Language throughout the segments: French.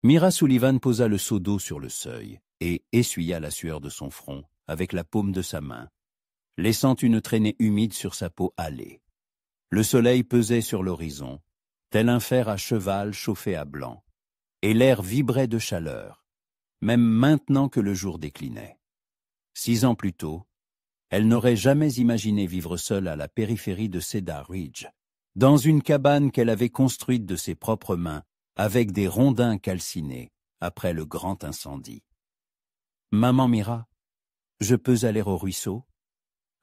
Mira Sullivan posa le seau d'eau sur le seuil et essuya la sueur de son front avec la paume de sa main, laissant une traînée humide sur sa peau hâlée. Le soleil pesait sur l'horizon, tel un fer à cheval chauffé à blanc, et l'air vibrait de chaleur, même maintenant que le jour déclinait. 6 ans plus tôt, elle n'aurait jamais imaginé vivre seule à la périphérie de Cedar Ridge, dans une cabane qu'elle avait construite de ses propres mains, avec des rondins calcinés, après le grand incendie. « Maman Mira, je peux aller au ruisseau ?»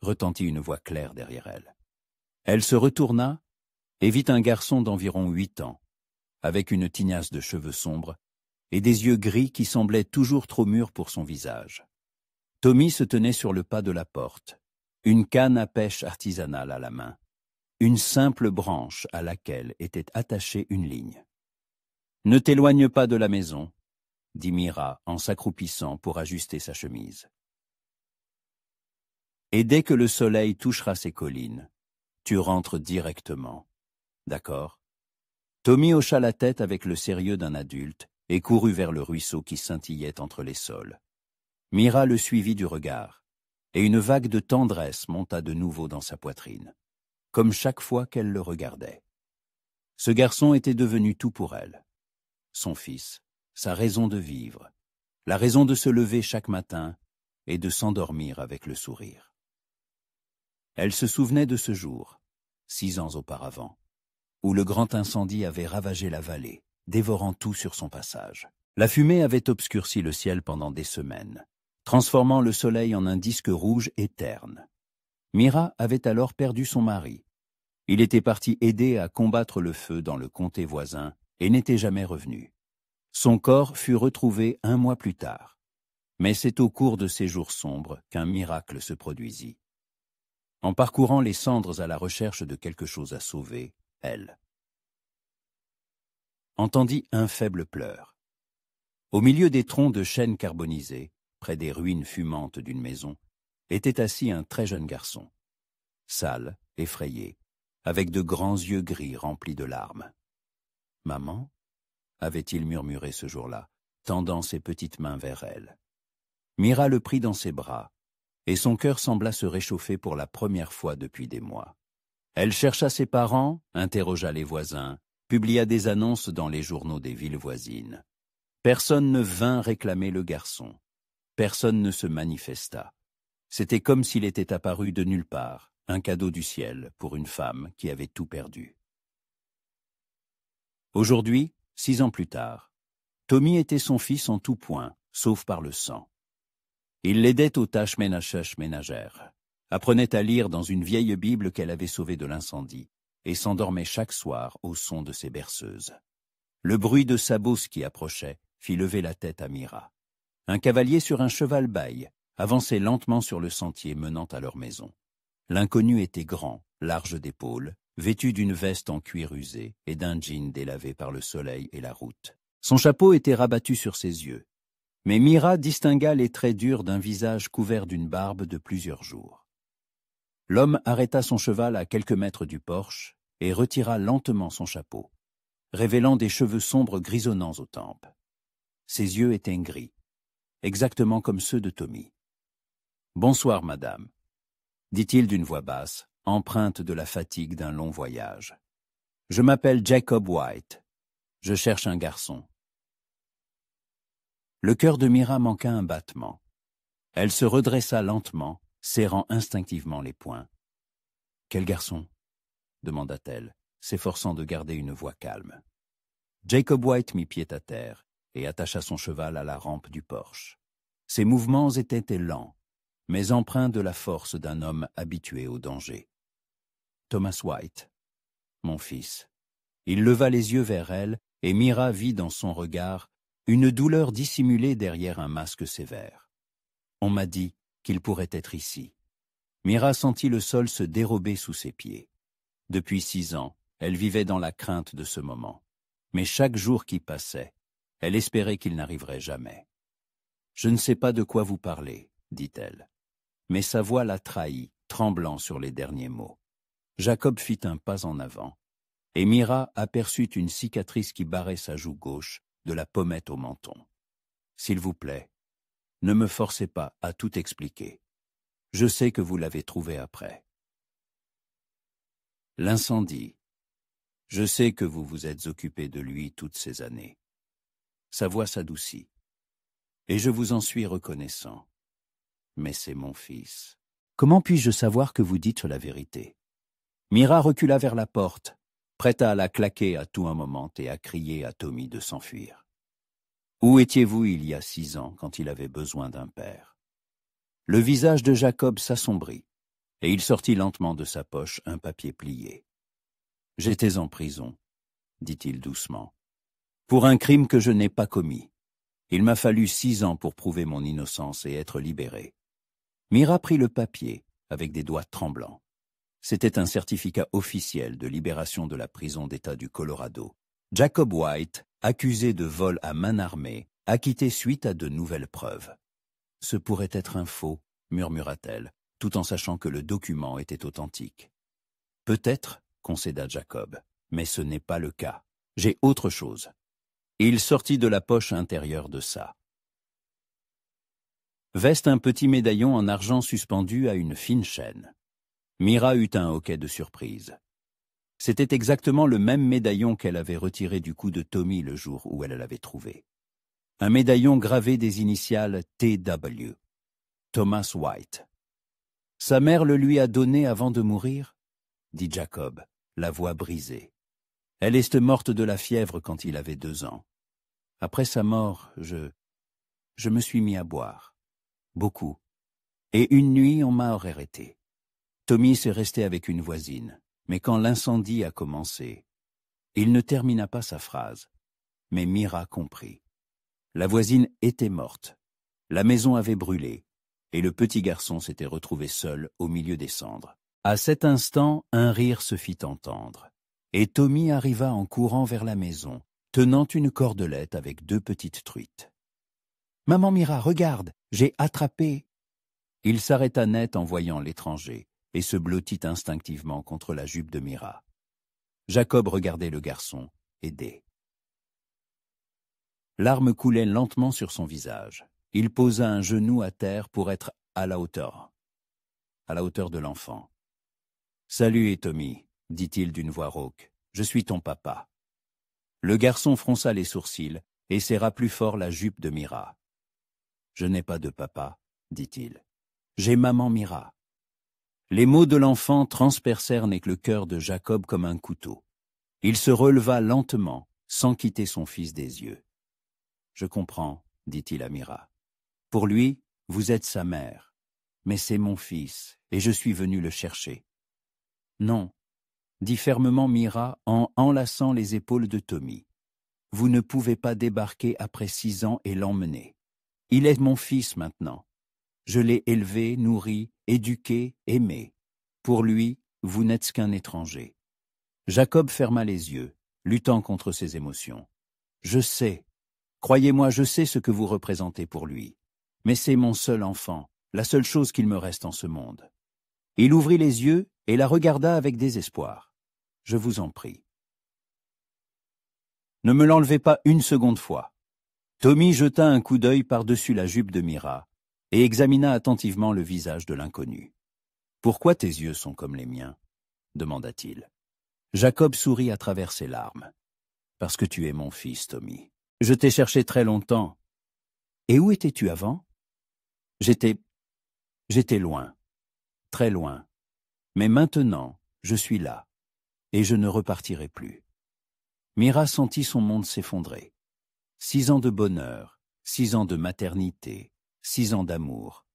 retentit une voix claire derrière elle. Elle se retourna et vit un garçon d'environ 8 ans, avec une tignasse de cheveux sombres et des yeux gris qui semblaient toujours trop mûrs pour son visage. Tommy se tenait sur le pas de la porte, une canne à pêche artisanale à la main, une simple branche à laquelle était attachée une ligne. « Ne t'éloigne pas de la maison, » dit Mira en s'accroupissant pour ajuster sa chemise. « Et dès que le soleil touchera ces collines, tu rentres directement. D'accord ?» Tommy hocha la tête avec le sérieux d'un adulte et courut vers le ruisseau qui scintillait entre les saules. Mira le suivit du regard, et une vague de tendresse monta de nouveau dans sa poitrine, comme chaque fois qu'elle le regardait. Ce garçon était devenu tout pour elle. Son fils, sa raison de vivre, la raison de se lever chaque matin et de s'endormir avec le sourire. Elle se souvenait de ce jour, 6 ans auparavant, où le grand incendie avait ravagé la vallée, dévorant tout sur son passage. La fumée avait obscurci le ciel pendant des semaines, transformant le soleil en un disque rouge et terne. Mira avait alors perdu son mari. Il était parti aider à combattre le feu dans le comté voisin et n'était jamais revenu. Son corps fut retrouvé 1 mois plus tard. Mais c'est au cours de ces jours sombres qu'un miracle se produisit. En parcourant les cendres à la recherche de quelque chose à sauver, elle entendit un faible pleur. Au milieu des troncs de chêne carbonisés, près des ruines fumantes d'une maison, était assis un très jeune garçon, sale, effrayé, avec de grands yeux gris remplis de larmes. « Maman ?» avait-il murmuré ce jour-là, tendant ses petites mains vers elle. Mira le prit dans ses bras, et son cœur sembla se réchauffer pour la première fois depuis des mois. Elle chercha ses parents, interrogea les voisins, publia des annonces dans les journaux des villes voisines. Personne ne vint réclamer le garçon. Personne ne se manifesta. C'était comme s'il était apparu de nulle part, un cadeau du ciel pour une femme qui avait tout perdu. Aujourd'hui, 6 ans plus tard, Tommy était son fils en tout point, sauf par le sang. Il l'aidait aux tâches ménagères, apprenait à lire dans une vieille Bible qu'elle avait sauvée de l'incendie, et s'endormait chaque soir au son de ses berceuses. Le bruit de sabots qui approchait fit lever la tête à Mira. Un cavalier sur un cheval baille avançait lentement sur le sentier menant à leur maison. L'inconnu était grand, large d'épaules, vêtu d'une veste en cuir usé et d'un jean délavé par le soleil et la route. Son chapeau était rabattu sur ses yeux, mais Mira distingua les traits durs d'un visage couvert d'une barbe de plusieurs jours. L'homme arrêta son cheval à quelques mètres du porche et retira lentement son chapeau, révélant des cheveux sombres grisonnants aux tempes. Ses yeux étaient gris, exactement comme ceux de Tommy. « Bonsoir, madame », dit-il d'une voix basse, empreinte de la fatigue d'un long voyage. « Je m'appelle Jacob White. Je cherche un garçon. » Le cœur de Mira manqua un battement. Elle se redressa lentement, serrant instinctivement les poings. « Quel garçon ?» demanda-t-elle, s'efforçant de garder une voix calme. Jacob White mit pied à terre et attacha son cheval à la rampe du porche. Ses mouvements étaient lents, mais empreints de la force d'un homme habitué au danger. « Thomas White, mon fils. » Il leva les yeux vers elle et Mira vit dans son regard une douleur dissimulée derrière un masque sévère. « On m'a dit qu'il pourrait être ici. » Mira sentit le sol se dérober sous ses pieds. Depuis 6 ans, elle vivait dans la crainte de ce moment. Mais chaque jour qui passait, elle espérait qu'il n'arriverait jamais. « Je ne sais pas de quoi vous parlez, » dit-elle. Mais sa voix la trahit, tremblant sur les derniers mots. Jacob fit un pas en avant, et Mira aperçut une cicatrice qui barrait sa joue gauche, de la pommette au menton. S'il vous plaît, ne me forcez pas à tout expliquer. Je sais que vous l'avez trouvé après. L'incendie. Je sais que vous vous êtes occupé de lui toutes ces années. Sa voix s'adoucit. Et je vous en suis reconnaissant. Mais c'est mon fils. Comment puis-je savoir que vous dites la vérité? Mira recula vers la porte, prête à la claquer à tout un moment et à crier à Tommy de s'enfuir. Où étiez-vous il y a 6 ans quand il avait besoin d'un père? Le visage de Jacob s'assombrit, et il sortit lentement de sa poche un papier plié. « J'étais en prison, dit-il doucement, pour un crime que je n'ai pas commis. Il m'a fallu 6 ans pour prouver mon innocence et être libéré. » Mira prit le papier avec des doigts tremblants. C'était un certificat officiel de libération de la prison d'État du Colorado. Jacob White, accusé de vol à main armée, acquitté suite à de nouvelles preuves. « Ce pourrait être un faux, » murmura-t-elle, tout en sachant que le document était authentique. « Peut-être, » concéda Jacob, « mais ce n'est pas le cas. J'ai autre chose. » Il sortit de la poche intérieure de ça. Veste un petit médaillon en argent suspendu à une fine chaîne. Mira eut un hoquet de surprise. C'était exactement le même médaillon qu'elle avait retiré du cou de Tommy le jour où elle l'avait trouvé. Un médaillon gravé des initiales T.W. Thomas White. « Sa mère le lui a donné avant de mourir ?» dit Jacob, la voix brisée. « Elle est morte de la fièvre quand il avait 2 ans. Après sa mort, je me suis mis à boire. Beaucoup. Et une nuit, on m'a arrêté. Tommy s'est resté avec une voisine, mais quand l'incendie a commencé, il ne termina pas sa phrase, mais Mira comprit. La voisine était morte, la maison avait brûlé, et le petit garçon s'était retrouvé seul au milieu des cendres. À cet instant, un rire se fit entendre, et Tommy arriva en courant vers la maison, tenant une cordelette avec 2 petites truites. « Maman Mira, regarde, j'ai attrapé !» Il s'arrêta net en voyant l'étranger et se blottit instinctivement contre la jupe de Mira. Jacob regardait le garçon, aidé. Larmes coulaient lentement sur son visage. Il posa un genou à terre pour être à la hauteur de l'enfant. « Salut, Tommy, dit-il d'une voix rauque. Je suis ton papa. » Le garçon fronça les sourcils et serra plus fort la jupe de Mira. « Je n'ai pas de papa, dit-il. J'ai maman Mira. » Les mots de l'enfant transpercèrent le cœur de Jacob comme un couteau. Il se releva lentement, sans quitter son fils des yeux. « Je comprends, dit-il à Mira. Pour lui, vous êtes sa mère. Mais c'est mon fils, et je suis venu le chercher. » Non, dit fermement Mira en enlaçant les épaules de Tommy. Vous ne pouvez pas débarquer après 6 ans et l'emmener. Il est mon fils maintenant. Je l'ai élevé, nourri, éduqué, aimé. Pour lui, vous n'êtes qu'un étranger. Jacob ferma les yeux, luttant contre ses émotions. Je sais, croyez-moi, je sais ce que vous représentez pour lui. Mais c'est mon seul enfant, la seule chose qu'il me reste en ce monde. Il ouvrit les yeux et la regarda avec désespoir. Je vous en prie. Ne me l'enlevez pas une seconde fois. Tommy jeta un coup d'œil par-dessus la jupe de Mira et examina attentivement le visage de l'inconnu. « Pourquoi tes yeux sont comme les miens ?» demanda-t-il. Jacob sourit à travers ses larmes. « Parce que tu es mon fils, Tommy. Je t'ai cherché très longtemps. Et où étais-tu avant ?»« J'étais loin, très loin. Mais maintenant, je suis là, et je ne repartirai plus. » Mira sentit son monde s'effondrer. 6 ans de bonheur, 6 ans de maternité, 6 ans d'amour.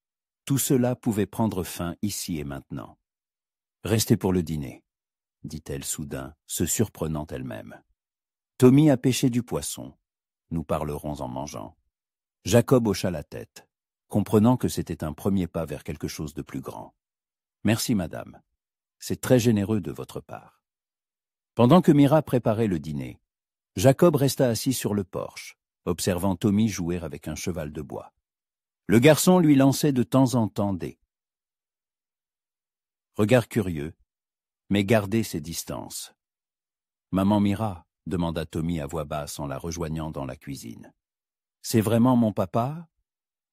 Tout cela pouvait prendre fin ici et maintenant. « Restez pour le dîner, » dit-elle soudain, se surprenant elle-même. « Tommy a pêché du poisson. Nous parlerons en mangeant. » Jacob hocha la tête, comprenant que c'était un premier pas vers quelque chose de plus grand. « Merci, madame. C'est très généreux de votre part. » Pendant que Mira préparait le dîner, Jacob resta assis sur le porche, observant Tommy jouer avec un cheval de bois. Le garçon lui lançait de temps en temps des regards curieux, mais gardait ses distances. « Maman Mira, demanda Tommy à voix basse en la rejoignant dans la cuisine. « C'est vraiment mon papa ?»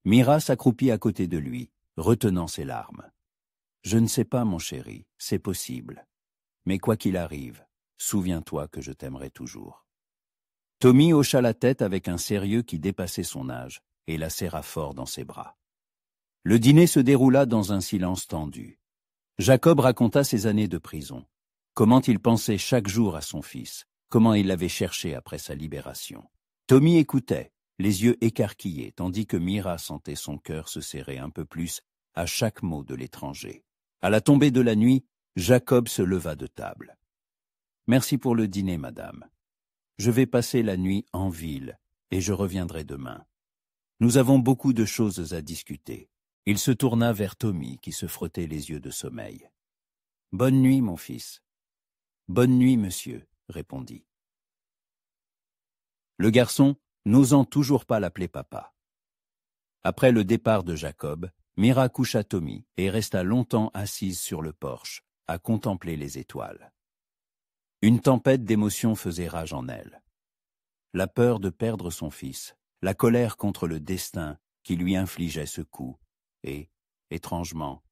Mira s'accroupit à côté de lui, retenant ses larmes. « Je ne sais pas, mon chéri, c'est possible. Mais quoi qu'il arrive, souviens-toi que je t'aimerai toujours. » Tommy hocha la tête avec un sérieux qui dépassait son âge et la serra fort dans ses bras. Le dîner se déroula dans un silence tendu. Jacob raconta ses années de prison, comment il pensait chaque jour à son fils, comment il l'avait cherché après sa libération. Tommy écoutait, les yeux écarquillés, tandis que Mira sentait son cœur se serrer un peu plus à chaque mot de l'étranger. À la tombée de la nuit, Jacob se leva de table. « Merci pour le dîner, madame. Je vais passer la nuit en ville et je reviendrai demain. Nous avons beaucoup de choses à discuter. » Il se tourna vers Tommy qui se frottait les yeux de sommeil. « Bonne nuit, mon fils. »« Bonne nuit, monsieur, » répondit. Le garçon, n'osant toujours pas l'appeler papa. Après le départ de Jacob, Mira coucha Tommy et resta longtemps assise sur le porche, à contempler les étoiles. Une tempête d'émotions faisait rage en elle. La peur de perdre son fils, la colère contre le destin qui lui infligeait ce coup, et, étrangement,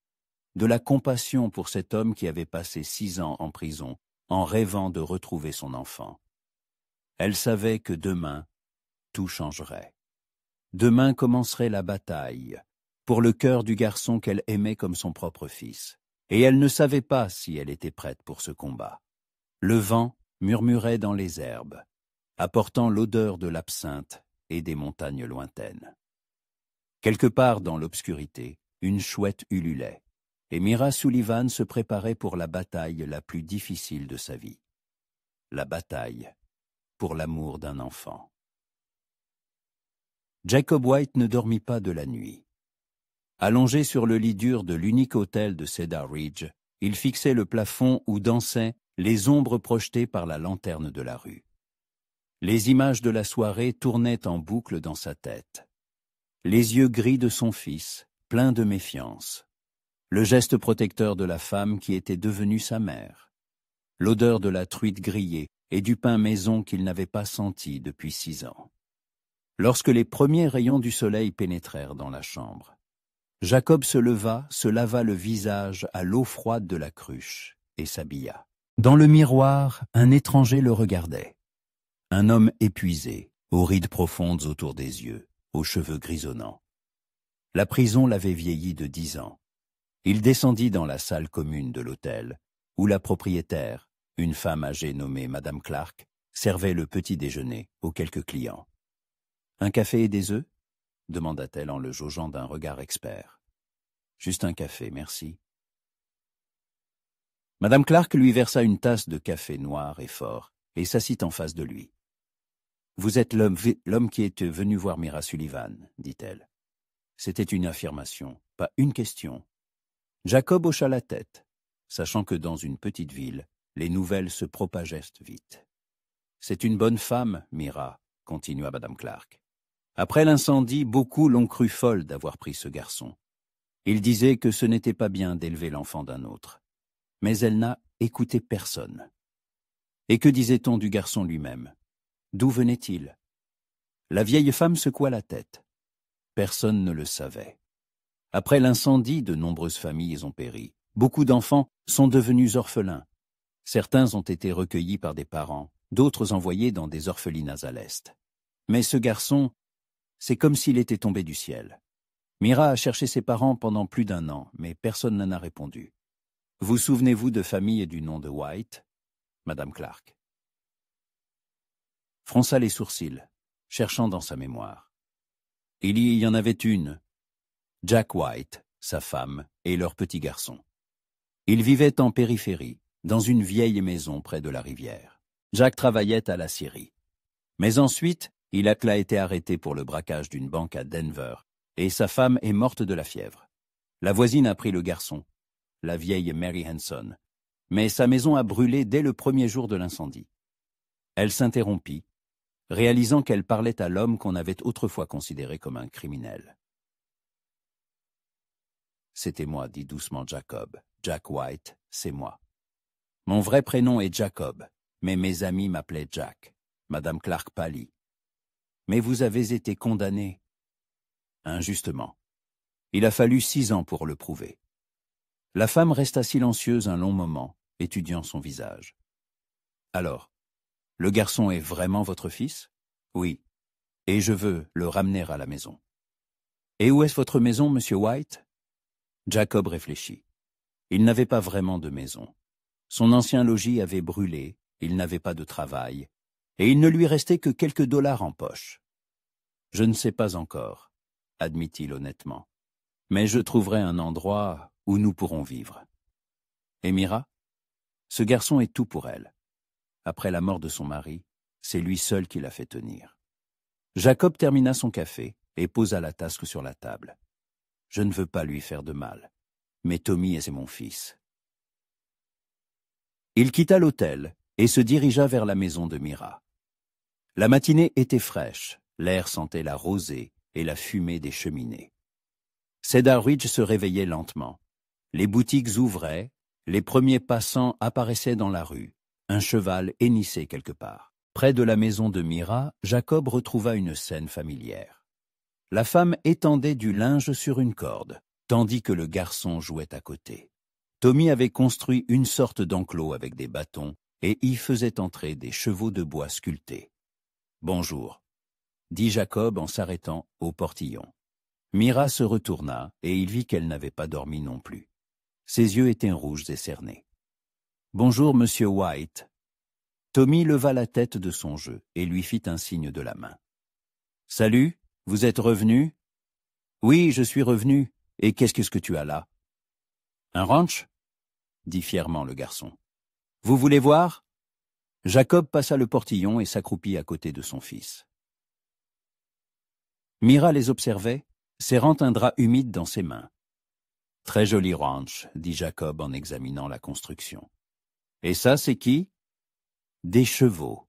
de la compassion pour cet homme qui avait passé 6 ans en prison en rêvant de retrouver son enfant. Elle savait que demain, tout changerait. Demain commencerait la bataille pour le cœur du garçon qu'elle aimait comme son propre fils, et elle ne savait pas si elle était prête pour ce combat. Le vent murmurait dans les herbes, apportant l'odeur de l'absinthe et des montagnes lointaines. Quelque part dans l'obscurité, une chouette ululait, et Mira Sullivan se préparait pour la bataille la plus difficile de sa vie. La bataille pour l'amour d'un enfant. Jacob White ne dormit pas de la nuit. Allongé sur le lit dur de l'unique hôtel de Cedar Ridge, il fixait le plafond où dansaient les ombres projetées par la lanterne de la rue. Les images de la soirée tournaient en boucle dans sa tête. Les yeux gris de son fils, pleins de méfiance. Le geste protecteur de la femme qui était devenue sa mère. L'odeur de la truite grillée et du pain maison qu'il n'avait pas senti depuis 6 ans. Lorsque les premiers rayons du soleil pénétrèrent dans la chambre, Jacob se leva, se lava le visage à l'eau froide de la cruche et s'habilla. Dans le miroir, un étranger le regardait. Un homme épuisé, aux rides profondes autour des yeux, aux cheveux grisonnants. La prison l'avait vieilli de 10 ans. Il descendit dans la salle commune de l'hôtel, où la propriétaire, une femme âgée nommée Madame Clark, servait le petit déjeuner aux quelques clients. « Un café et des œufs » demanda-t-elle en le jaugeant d'un regard expert. « Juste un café, merci. » Madame Clark lui versa une tasse de café noir et fort et s'assit en face de lui. « Vous êtes l'homme qui est venu voir Mira Sullivan, dit-elle. C'était une affirmation, pas une question. Jacob hocha la tête, sachant que dans une petite ville, les nouvelles se propageaient vite. « C'est une bonne femme, Mira, » continua Madame Clark. Après l'incendie, beaucoup l'ont cru folle d'avoir pris ce garçon. Ils disaient que ce n'était pas bien d'élever l'enfant d'un autre. Mais elle n'a écouté personne. Et que disait-on du garçon lui-même? D'où venait-il? La vieille femme secoua la tête. Personne ne le savait. Après l'incendie, de nombreuses familles ont péri. Beaucoup d'enfants sont devenus orphelins. Certains ont été recueillis par des parents, d'autres envoyés dans des orphelinats à l'Est. Mais ce garçon, c'est comme s'il était tombé du ciel. Mira a cherché ses parents pendant plus d'1 an, mais personne n'en a répondu. Vous souvenez-vous de famille du nom de White? Madame Clark fronça les sourcils, cherchant dans sa mémoire. Il y en avait une, Jack White, sa femme et leur petit garçon. Ils vivaient en périphérie, dans une vieille maison près de la rivière. Jack travaillait à la scierie. Mais ensuite, il a été arrêté pour le braquage d'une banque à Denver, et sa femme est morte de la fièvre. La voisine a pris le garçon, la vieille Mary Hanson, mais sa maison a brûlé dès le premier jour de l'incendie. Elle s'interrompit, réalisant qu'elle parlait à l'homme qu'on avait autrefois considéré comme un criminel. « C'était moi, dit doucement Jacob. Jack White, c'est moi. Mon vrai prénom est Jacob, mais mes amis m'appelaient Jack. Madame Clark pâlit. Mais vous avez été condamné. Injustement. Il a fallu 6 ans pour le prouver. La femme resta silencieuse un long moment, étudiant son visage. Alors, le garçon est vraiment votre fils? Oui. Et je veux le ramener à la maison. Et où est-ce votre maison, monsieur White? Jacob réfléchit. Il n'avait pas vraiment de maison. Son ancien logis avait brûlé, il n'avait pas de travail, et il ne lui restait que quelques dollars en poche. Je ne sais pas encore, admit-il honnêtement, mais je trouverai un endroit où nous pourrons vivre. Et Mira? Ce garçon est tout pour elle. Après la mort de son mari, c'est lui seul qui l'a fait tenir. Jacob termina son café et posa la tasse sur la table. Je ne veux pas lui faire de mal, mais Tommy est mon fils. Il quitta l'hôtel et se dirigea vers la maison de Mira. La matinée était fraîche, l'air sentait la rosée et la fumée des cheminées. Cedar Ridge se réveillait lentement. Les boutiques ouvraient, les premiers passants apparaissaient dans la rue. Un cheval hennissait quelque part. Près de la maison de Mira, Jacob retrouva une scène familière. La femme étendait du linge sur une corde, tandis que le garçon jouait à côté. Tommy avait construit une sorte d'enclos avec des bâtons et y faisait entrer des chevaux de bois sculptés. « Bonjour », dit Jacob en s'arrêtant au portillon. Mira se retourna et il vit qu'elle n'avait pas dormi non plus. Ses yeux étaient rouges et cernés. « Bonjour, monsieur White. » Tommy leva la tête de son jeu et lui fit un signe de la main. « Salut, vous êtes revenu ?»« Oui, je suis revenu. Et qu'est-ce que tu as là ?»« Un ranch ?» dit fièrement le garçon. « Vous voulez voir ?» Jacob passa le portillon et s'accroupit à côté de son fils. Mira les observait, serrant un drap humide dans ses mains. « Très joli ranch, » dit Jacob en examinant la construction. « Et ça, c'est qui ?»« Des chevaux.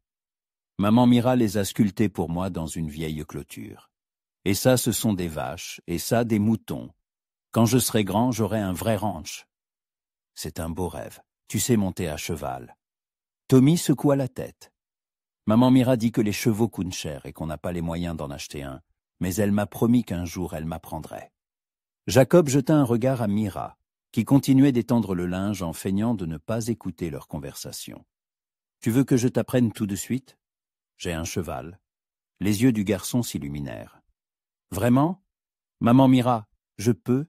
Maman Mira les a sculptés pour moi dans une vieille clôture. Et ça, ce sont des vaches, et ça, des moutons. Quand je serai grand, j'aurai un vrai ranch. » « C'est un beau rêve. Tu sais monter à cheval. » Tommy secoua la tête. « Maman Mira dit que les chevaux coûtent cher et qu'on n'a pas les moyens d'en acheter un, mais elle m'a promis qu'un jour elle m'apprendrait. » Jacob jeta un regard à Mira, qui continuait d'étendre le linge en feignant de ne pas écouter leur conversation. « Tu veux que je t'apprenne tout de suite ? J'ai un cheval. » Les yeux du garçon s'illuminèrent. « Vraiment ? Maman Mira, je peux ?»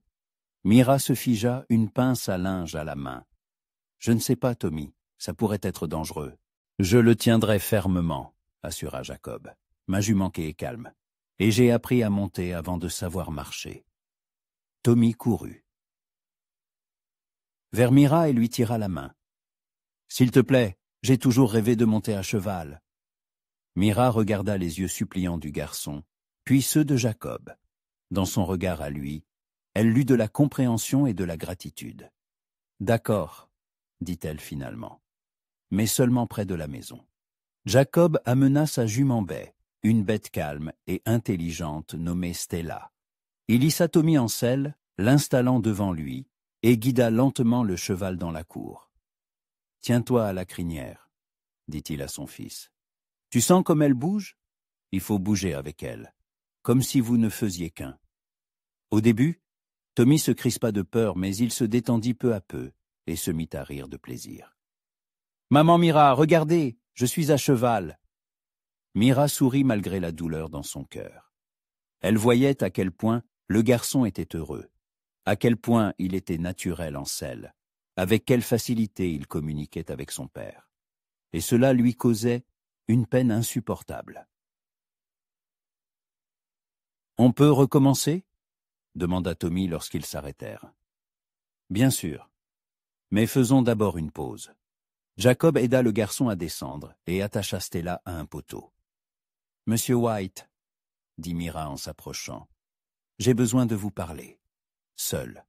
Mira se figea, une pince à linge à la main. « Je ne sais pas, Tommy, ça pourrait être dangereux. »« Je le tiendrai fermement, » assura Jacob. « Ma jument est calme, et j'ai appris à monter avant de savoir marcher. » Tommy courut vers Mira et lui tira la main. « S'il te plaît, j'ai toujours rêvé de monter à cheval. » Mira regarda les yeux suppliants du garçon, puis ceux de Jacob. Dans son regard à lui, elle lut de la compréhension et de la gratitude. « D'accord, » dit-elle finalement, mais seulement près de la maison. Jacob amena sa jument Baie, une bête calme et intelligente nommée Stella. Il hissa Tommy en selle, l'installant devant lui, et guida lentement le cheval dans la cour. « Tiens-toi à la crinière, » dit-il à son fils. « Tu sens comme elle bouge ? Il faut bouger avec elle, comme si vous ne faisiez qu'un. » Au début, Tommy se crispa de peur, mais il se détendit peu à peu et se mit à rire de plaisir. « Maman Mira, regardez, je suis à cheval. » Mira sourit malgré la douleur dans son cœur. Elle voyait à quel point le garçon était heureux, à quel point il était naturel en selle, avec quelle facilité il communiquait avec son père. Et cela lui causait une peine insupportable. « On peut recommencer ?» demanda Tommy lorsqu'ils s'arrêtèrent. « Bien sûr. Mais faisons d'abord une pause. » Jacob aida le garçon à descendre et attacha Stella à un poteau. « Monsieur White, » dit Mira en s'approchant, « j'ai besoin de vous parler. Seul. »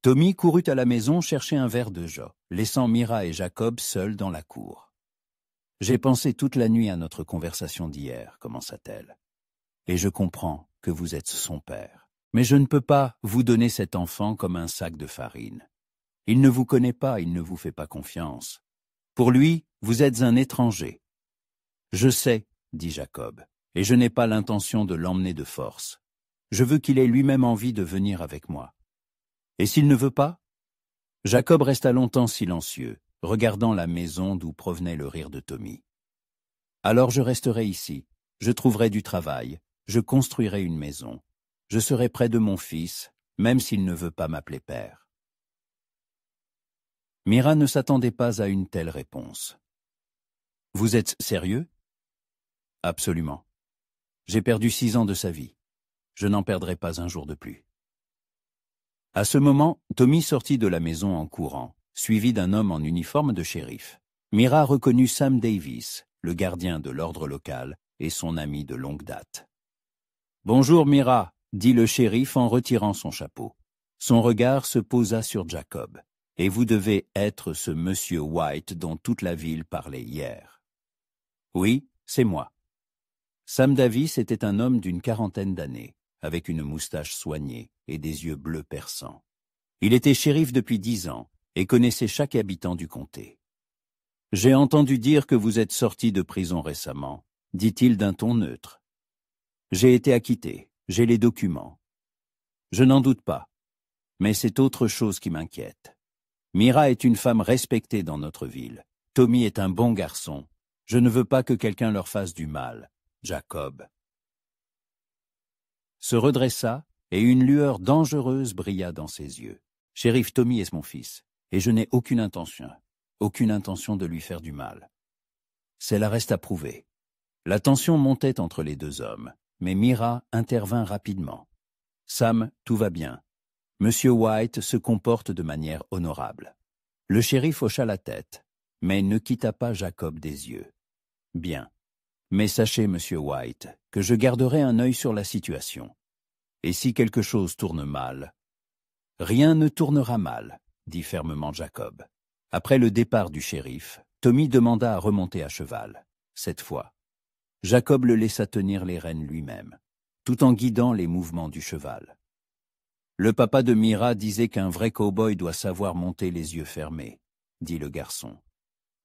Tommy courut à la maison chercher un verre de joie, laissant Mira et Jacob seuls dans la cour. « J'ai pensé toute la nuit à notre conversation d'hier, » commença-t-elle. « Et je comprends que vous êtes son père. Mais je ne peux pas vous donner cet enfant comme un sac de farine. Il ne vous connaît pas, il ne vous fait pas confiance. Pour lui, vous êtes un étranger. Je sais, dit Jacob, et je n'ai pas l'intention de l'emmener de force. Je veux qu'il ait lui-même envie de venir avec moi. Et s'il ne veut pas? Jacob resta longtemps silencieux, regardant la maison d'où provenait le rire de Tommy. Alors je resterai ici, je trouverai du travail, je construirai une maison. Je serai près de mon fils, même s'il ne veut pas m'appeler père. Mira ne s'attendait pas à une telle réponse. Vous êtes sérieux? Absolument. J'ai perdu 6 ans de sa vie. Je n'en perdrai pas un jour de plus. À ce moment, Tommy sortit de la maison en courant, suivi d'un homme en uniforme de shérif. Mira reconnut Sam Davis, le gardien de l'ordre local, et son ami de longue date. « Bonjour Mira », dit le shérif en retirant son chapeau. Son regard se posa sur Jacob. « Et vous devez être ce monsieur White dont toute la ville parlait hier. »« Oui, c'est moi. » Sam Davis était un homme d'une 40aine d'années, avec une moustache soignée et des yeux bleus perçants. Il était shérif depuis 10 ans et connaissait chaque habitant du comté. « J'ai entendu dire que vous êtes sorti de prison récemment, » dit-il d'un ton neutre. « J'ai été acquitté, j'ai les documents. Je n'en doute pas, mais c'est autre chose qui m'inquiète. Mira est une femme respectée dans notre ville. Tommy est un bon garçon. Je ne veux pas que quelqu'un leur fasse du mal. Jacob. » Se redressa et une lueur dangereuse brilla dans ses yeux. « Shérif, Tommy est mon fils, et je n'ai aucune intention de lui faire du mal. Cela reste à prouver. » La tension montait entre les deux hommes, mais Mira intervint rapidement. « Sam, tout va bien. Monsieur White se comporte de manière honorable. » Le shérif hocha la tête, mais ne quitta pas Jacob des yeux. « Bien. Mais sachez, monsieur White, que je garderai un œil sur la situation. Et si quelque chose tourne mal... » « Rien ne tournera mal, » dit fermement Jacob. Après le départ du shérif, Tommy demanda à remonter à cheval. Cette fois, Jacob le laissa tenir les rênes lui-même, tout en guidant les mouvements du cheval. Le papa de Mira disait qu'un vrai cow-boy doit savoir monter les yeux fermés, dit le garçon.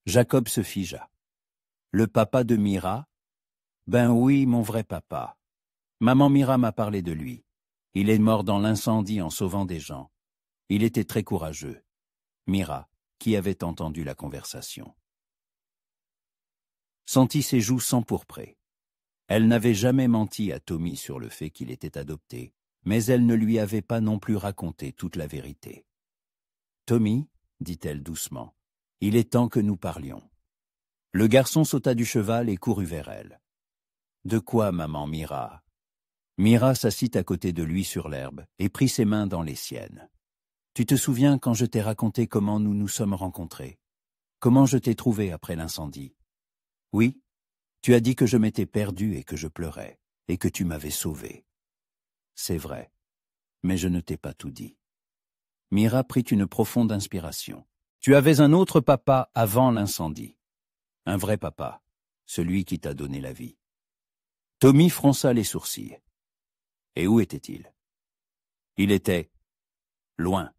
Jacob se figea. Le papa de Mira? Ben oui, mon vrai papa. Maman Mira m'a parlé de lui. Il est mort dans l'incendie en sauvant des gens. Il était très courageux. Mira, qui avait entendu la conversation, sentit ses joues s'empourprer. Elle n'avait jamais menti à Tommy sur le fait qu'il était adopté, mais elle ne lui avait pas non plus raconté toute la vérité. « Tommy, dit-elle doucement, il est temps que nous parlions. » Le garçon sauta du cheval et courut vers elle. « De quoi, maman Mira ?» Mira s'assit à côté de lui sur l'herbe et prit ses mains dans les siennes. « Tu te souviens quand je t'ai raconté comment nous nous sommes rencontrés? Comment je t'ai trouvé après l'incendie? Oui, tu as dit que je m'étais perdu et que je pleurais, et que tu m'avais sauvé. C'est vrai, mais je ne t'ai pas tout dit. » Mira prit une profonde inspiration. « Tu avais un autre papa avant l'incendie. Un vrai papa, celui qui t'a donné la vie. » Tommy fronça les sourcils. Et où était-il? Il était loin.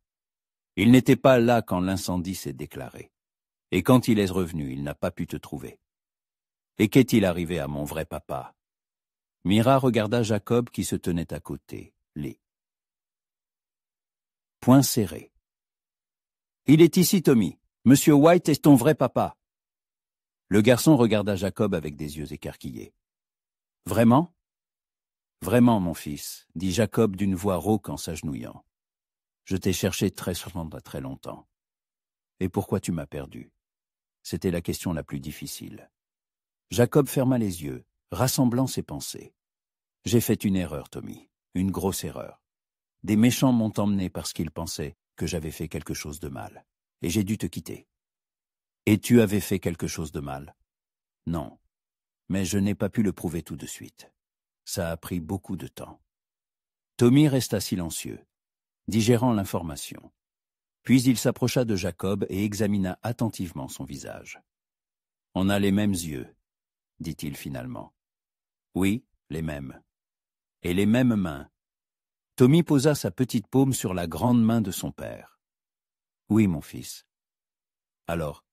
Il n'était pas là quand l'incendie s'est déclaré. Et quand il est revenu, il n'a pas pu te trouver. Et qu'est-il arrivé à mon vrai papa? Mira regarda Jacob qui se tenait à côté, les poings serrés. Il est ici, Tommy. Monsieur White est ton vrai papa. Le garçon regarda Jacob avec des yeux écarquillés. Vraiment? Vraiment, mon fils, dit Jacob d'une voix rauque en s'agenouillant. Je t'ai cherché très longtemps. Et pourquoi tu m'as perdu? C'était la question la plus difficile. Jacob ferma les yeux, rassemblant ses pensées. J'ai fait une erreur, Tommy, une grosse erreur. Des méchants m'ont emmené parce qu'ils pensaient que j'avais fait quelque chose de mal, et j'ai dû te quitter. Et tu avais fait quelque chose de mal? Non, mais je n'ai pas pu le prouver tout de suite. Ça a pris beaucoup de temps. Tommy resta silencieux, digérant l'information. Puis il s'approcha de Jacob et examina attentivement son visage. « On a les mêmes yeux, » dit-il finalement. « Oui, les mêmes. Et les mêmes mains. » Tommy posa sa petite paume sur la grande main de son père. « Oui, mon fils. Alors,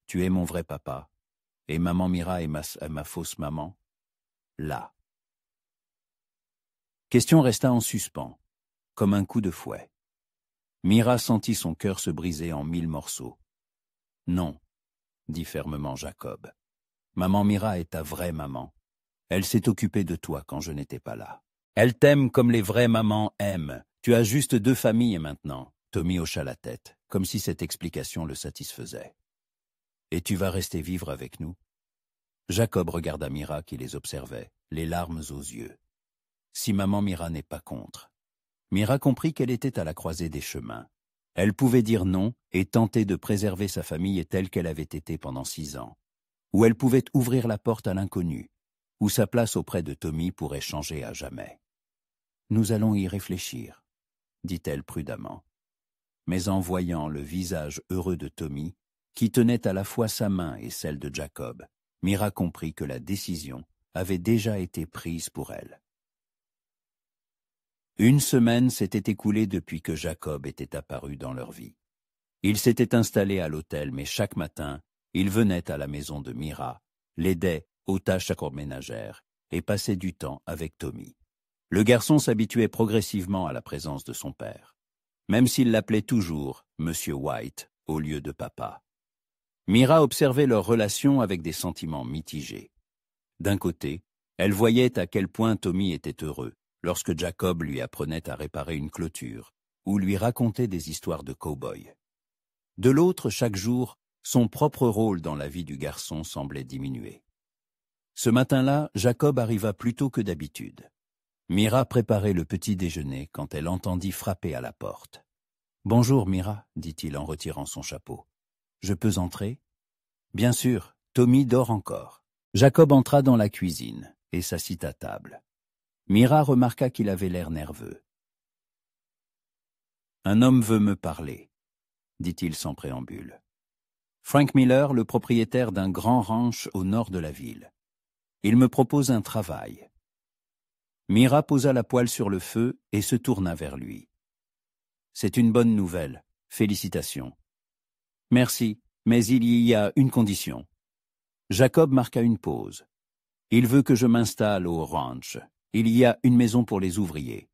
tu es mon vrai papa, Et maman Mira est ma fausse maman? Là. Question resta en suspens, comme un coup de fouet. Mira sentit son cœur se briser en 1000 morceaux. Non, dit fermement Jacob. Maman Mira est ta vraie maman. Elle s'est occupée de toi quand je n'étais pas là. Elle t'aime comme les vraies mamans aiment. Tu as juste 2 familles maintenant. Tommy hocha la tête, comme si cette explication le satisfaisait. Et tu vas rester vivre avec nous? Jacob regarda Mira qui les observait, les larmes aux yeux. Si maman Mira n'est pas contre. Mira comprit qu'elle était à la croisée des chemins. Elle pouvait dire non et tenter de préserver sa famille telle qu'elle avait été pendant 6 ans. Ou elle pouvait ouvrir la porte à l'inconnu, où sa place auprès de Tommy pourrait changer à jamais. Nous allons y réfléchir, dit-elle prudemment. Mais en voyant le visage heureux de Tommy, qui tenait à la fois sa main et celle de Jacob, Mira comprit que la décision avait déjà été prise pour elle. 1 semaine s'était écoulée depuis que Jacob était apparu dans leur vie. Il s'était installé à l'hôtel, mais chaque matin, il venait à la maison de Mira, l'aidait aux tâches ménagères et passait du temps avec Tommy. Le garçon s'habituait progressivement à la présence de son père, même s'il l'appelait toujours Monsieur White au lieu de papa. Mira observait leur relation avec des sentiments mitigés. D'un côté, elle voyait à quel point Tommy était heureux lorsque Jacob lui apprenait à réparer une clôture ou lui racontait des histoires de cow-boy. De l'autre, chaque jour, son propre rôle dans la vie du garçon semblait diminuer. Ce matin-là, Jacob arriva plus tôt que d'habitude. Mira préparait le petit déjeuner quand elle entendit frapper à la porte. « Bonjour, Mira, » dit-il en retirant son chapeau. « Je peux entrer ?»« Bien sûr, Tommy dort encore. » Jacob entra dans la cuisine et s'assit à table. Mira remarqua qu'il avait l'air nerveux. « Un homme veut me parler, » dit-il sans préambule. Frank Miller, le propriétaire d'un grand ranch au nord de la ville. Il me propose un travail. Mira posa la poêle sur le feu et se tourna vers lui. C'est une bonne nouvelle. Félicitations. Merci, mais il y a une condition. Jacob marqua une pause. Il veut que je m'installe au ranch. Il y a une maison pour les ouvriers.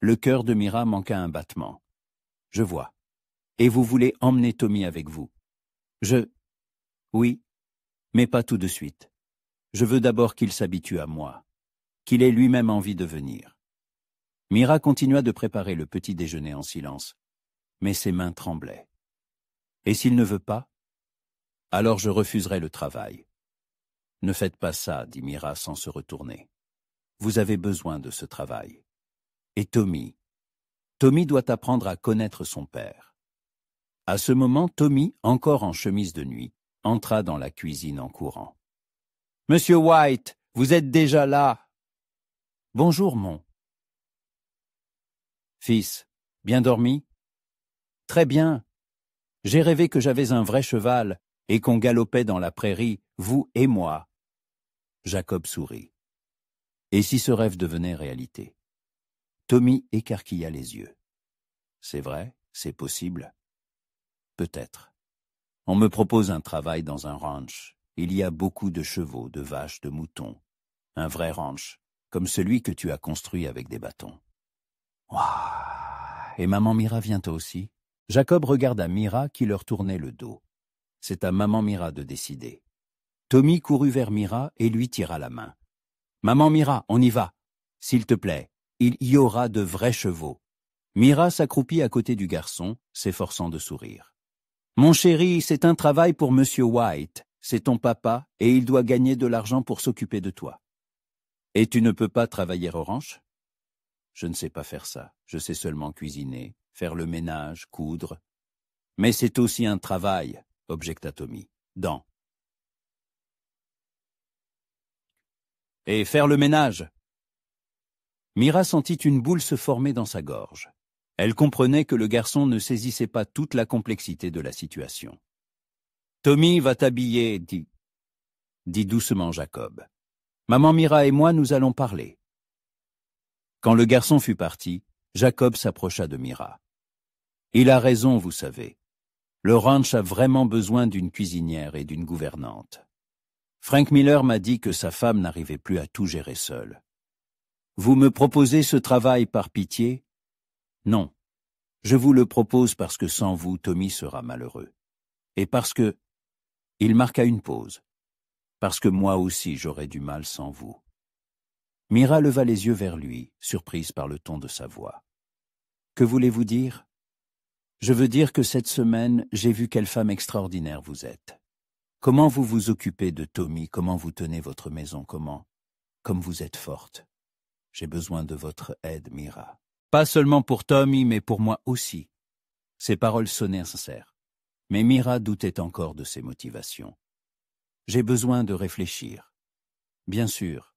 Le cœur de Mira manqua un battement. Je vois. Et vous voulez emmener Tommy avec vous? Oui, mais pas tout de suite. Je veux d'abord qu'il s'habitue à moi, qu'il ait lui-même envie de venir. Mira continua de préparer le petit déjeuner en silence, mais ses mains tremblaient. Et s'il ne veut pas? Alors je refuserai le travail. Ne faites pas ça, dit Mira sans se retourner. Vous avez besoin de ce travail. Et Tommy doit apprendre à connaître son père. À ce moment, Tommy, encore en chemise de nuit, entra dans la cuisine en courant. « Monsieur White, vous êtes déjà là !»« Bonjour, mon. »« Fils, bien dormi ?»« Très bien. J'ai rêvé que j'avais un vrai cheval et qu'on galopait dans la prairie, vous et moi. » Jacob sourit. Et si ce rêve devenait réalité? Tommy écarquilla les yeux. « C'est vrai, c'est possible. Peut-être. On me propose un travail dans un ranch. Il y a beaucoup de chevaux, de vaches, de moutons. Un vrai ranch, comme celui que tu as construit avec des bâtons. Ouah. Et maman Mira vient aussi? » Jacob regarda Mira qui leur tournait le dos. C'est à maman Mira de décider. Tommy courut vers Mira et lui tira la main. « Maman Mira, on y va. S'il te plaît, il y aura de vrais chevaux. » Mira s'accroupit à côté du garçon, s'efforçant de sourire. « Mon chéri, c'est un travail pour Monsieur White. C'est ton papa et il doit gagner de l'argent pour s'occuper de toi. »« Et tu ne peux pas travailler au ranch ?»« Je ne sais pas faire ça. Je sais seulement cuisiner, faire le ménage, coudre. »« Mais c'est aussi un travail, » objecta Tommy. « Dans. »« Et faire le ménage ?» Mira sentit une boule se former dans sa gorge. Elle comprenait que le garçon ne saisissait pas toute la complexité de la situation. « Tommy va t'habiller, dit doucement Jacob. « Maman Mira et moi, nous allons parler. » Quand le garçon fut parti, Jacob s'approcha de Mira. « Il a raison, vous savez. Le ranch a vraiment besoin d'une cuisinière et d'une gouvernante. Frank Miller m'a dit que sa femme n'arrivait plus à tout gérer seule. Vous me proposez ce travail par pitié? Non. Je vous le propose parce que sans vous, Tommy sera malheureux. Et parce que... Il marqua une pause. Parce que moi aussi j'aurais du mal sans vous. Mira leva les yeux vers lui, surprise par le ton de sa voix. Que voulez-vous dire? Je veux dire que cette semaine, j'ai vu quelle femme extraordinaire vous êtes. Comment vous vous occupez de Tommy, comment vous tenez votre maison, comme vous êtes forte. J'ai besoin de votre aide, Mira. Pas seulement pour Tommy, mais pour moi aussi. Ces paroles sonnèrent sincères. Mais Mira doutait encore de ses motivations. J'ai besoin de réfléchir. Bien sûr.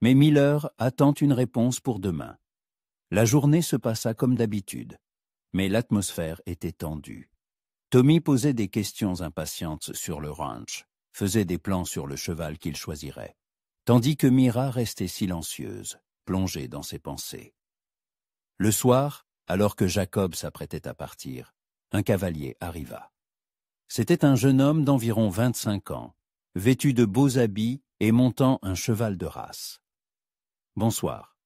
Mais Miller attend une réponse pour demain. La journée se passa comme d'habitude, mais l'atmosphère était tendue. Tommy posait des questions impatientes sur le ranch, faisait des plans sur le cheval qu'il choisirait, tandis que Mira restait silencieuse, plongée dans ses pensées. Le soir, alors que Jacob s'apprêtait à partir, un cavalier arriva. C'était un jeune homme d'environ 25 ans, vêtu de beaux habits et montant un cheval de race. « Bonsoir »,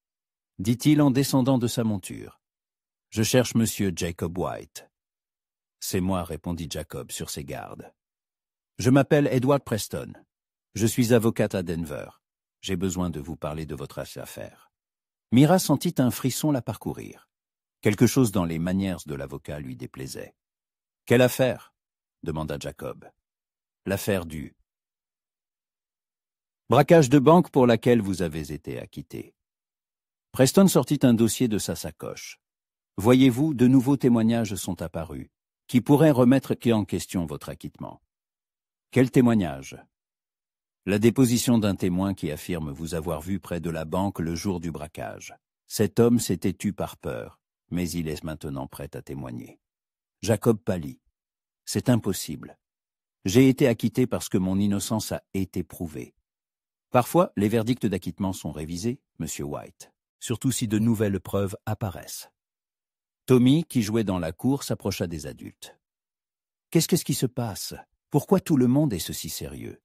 dit-il en descendant de sa monture. « Je cherche monsieur Jacob White. »« C'est moi, » répondit Jacob sur ses gardes. « Je m'appelle Edward Preston. Je suis avocate à Denver. J'ai besoin de vous parler de votre affaire. » Mira sentit un frisson la parcourir. Quelque chose dans les manières de l'avocat lui déplaisait. « Quelle affaire ?» demanda Jacob. « L'affaire du braquage de banque pour laquelle vous avez été acquitté. » Preston sortit un dossier de sa sacoche. « Voyez-vous, de nouveaux témoignages sont apparus, qui pourraient remettre en question votre acquittement. » « Quel témoignage ?»« La déposition d'un témoin qui affirme vous avoir vu près de la banque le jour du braquage. Cet homme s'était tu par peur, mais il est maintenant prêt à témoigner. » Jacob pâlit. « C'est impossible. J'ai été acquitté parce que mon innocence a été prouvée. Parfois, les verdicts d'acquittement sont révisés, monsieur White, surtout si de nouvelles preuves apparaissent. » Tommy, qui jouait dans la cour, s'approcha des adultes. « Qu'est-ce qui se passe? Pourquoi tout le monde est ceci sérieux ?»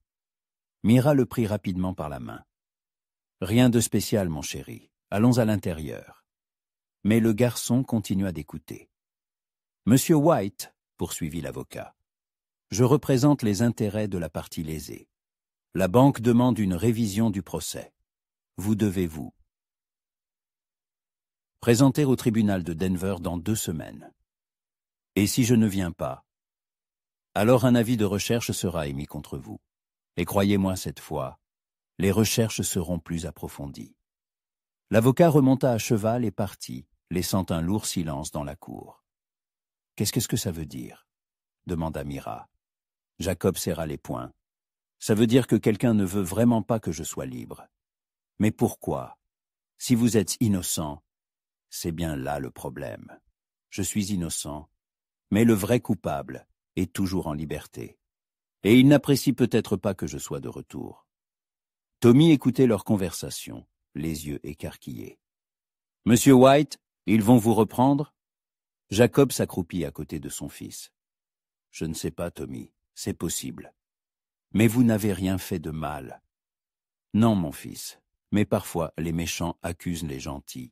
Mira le prit rapidement par la main. « Rien de spécial, mon chéri. Allons à l'intérieur. » Mais le garçon continua d'écouter. « Monsieur White, » poursuivit l'avocat, « je représente les intérêts de la partie lésée. La banque demande une révision du procès. Vous devez vous présenter au tribunal de Denver dans 2 semaines. Et si je ne viens pas, alors un avis de recherche sera émis contre vous. Et croyez-moi cette fois, les recherches seront plus approfondies. » L'avocat remonta à cheval et partit, laissant un lourd silence dans la cour. « Qu'est-ce que ça veut dire ?» demanda Mira. Jacob serra les poings. « Ça veut dire que quelqu'un ne veut vraiment pas que je sois libre. Mais pourquoi? Si vous êtes innocent, c'est bien là le problème. Je suis innocent, mais le vrai coupable est toujours en liberté. Et il n'apprécie peut-être pas que je sois de retour. » Tommy écoutait leur conversation, les yeux écarquillés. « Monsieur White, ils vont vous reprendre ?» Jacob s'accroupit à côté de son fils. « Je ne sais pas, Tommy, c'est possible. Mais vous n'avez rien fait de mal. »« Non, mon fils, mais parfois les méchants accusent les gentils. »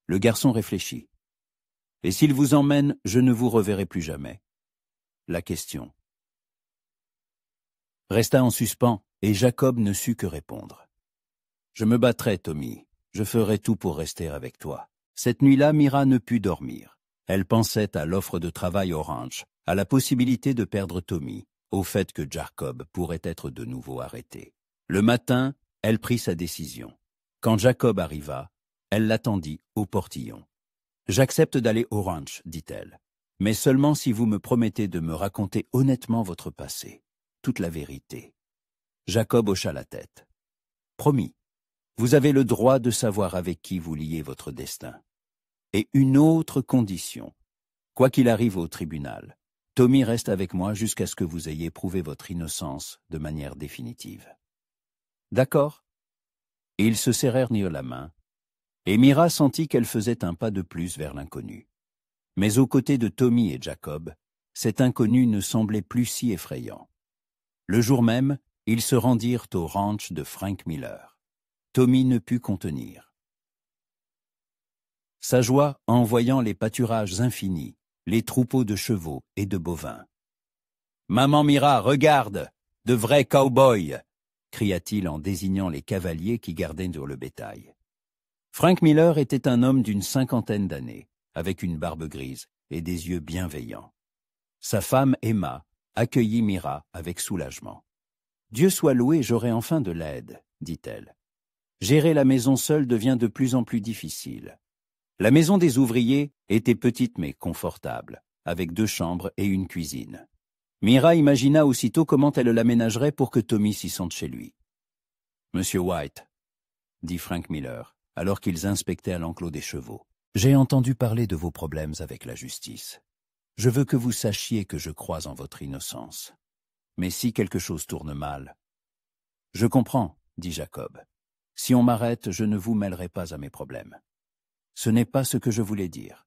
Le garçon réfléchit. « Et s'il vous emmène, je ne vous reverrai plus jamais. » La question resta en suspens, et Jacob ne sut que répondre. « Je me battrai, Tommy. Je ferai tout pour rester avec toi. » Cette nuit-là, Mira ne put dormir. Elle pensait à l'offre de travail au ranch, à la possibilité de perdre Tommy, au fait que Jacob pourrait être de nouveau arrêté. Le matin, elle prit sa décision. Quand Jacob arriva, elle l'attendit au portillon. « J'accepte d'aller au ranch, dit-elle, mais seulement si vous me promettez de me raconter honnêtement votre passé, toute la vérité. » Jacob hocha la tête. « Promis, vous avez le droit de savoir avec qui vous liez votre destin. Et une autre condition. Quoi qu'il arrive au tribunal, Tommy reste avec moi jusqu'à ce que vous ayez prouvé votre innocence de manière définitive. » D'accord? Ils se serrèrent la main, et Mira sentit qu'elle faisait un pas de plus vers l'inconnu. Mais aux côtés de Tommy et Jacob, cet inconnu ne semblait plus si effrayant. Le jour même, ils se rendirent au ranch de Frank Miller. Tommy ne put contenir sa joie en voyant les pâturages infinis, les troupeaux de chevaux et de bovins. « Maman Mira, regarde, de vrais cow-boys !» cria-t-il en désignant les cavaliers qui gardaient le bétail. Frank Miller était un homme d'une 50aine d'années, avec une barbe grise et des yeux bienveillants. Sa femme, Emma, accueillit Mira avec soulagement. « Dieu soit loué, j'aurai enfin de l'aide, » dit-elle. « Gérer la maison seule devient de plus en plus difficile. » La maison des ouvriers était petite mais confortable, avec 2 chambres et une cuisine. Mira imagina aussitôt comment elle l'aménagerait pour que Tommy s'y sente chez lui. « Monsieur White, » dit Frank Miller, alors qu'ils inspectaient à l'enclos des chevaux, « j'ai entendu parler de vos problèmes avec la justice. Je veux que vous sachiez que je crois en votre innocence. Mais si quelque chose tourne mal... » « Je comprends, » dit Jacob. « Si on m'arrête, je ne vous mêlerai pas à mes problèmes. Ce n'est pas ce que je voulais dire.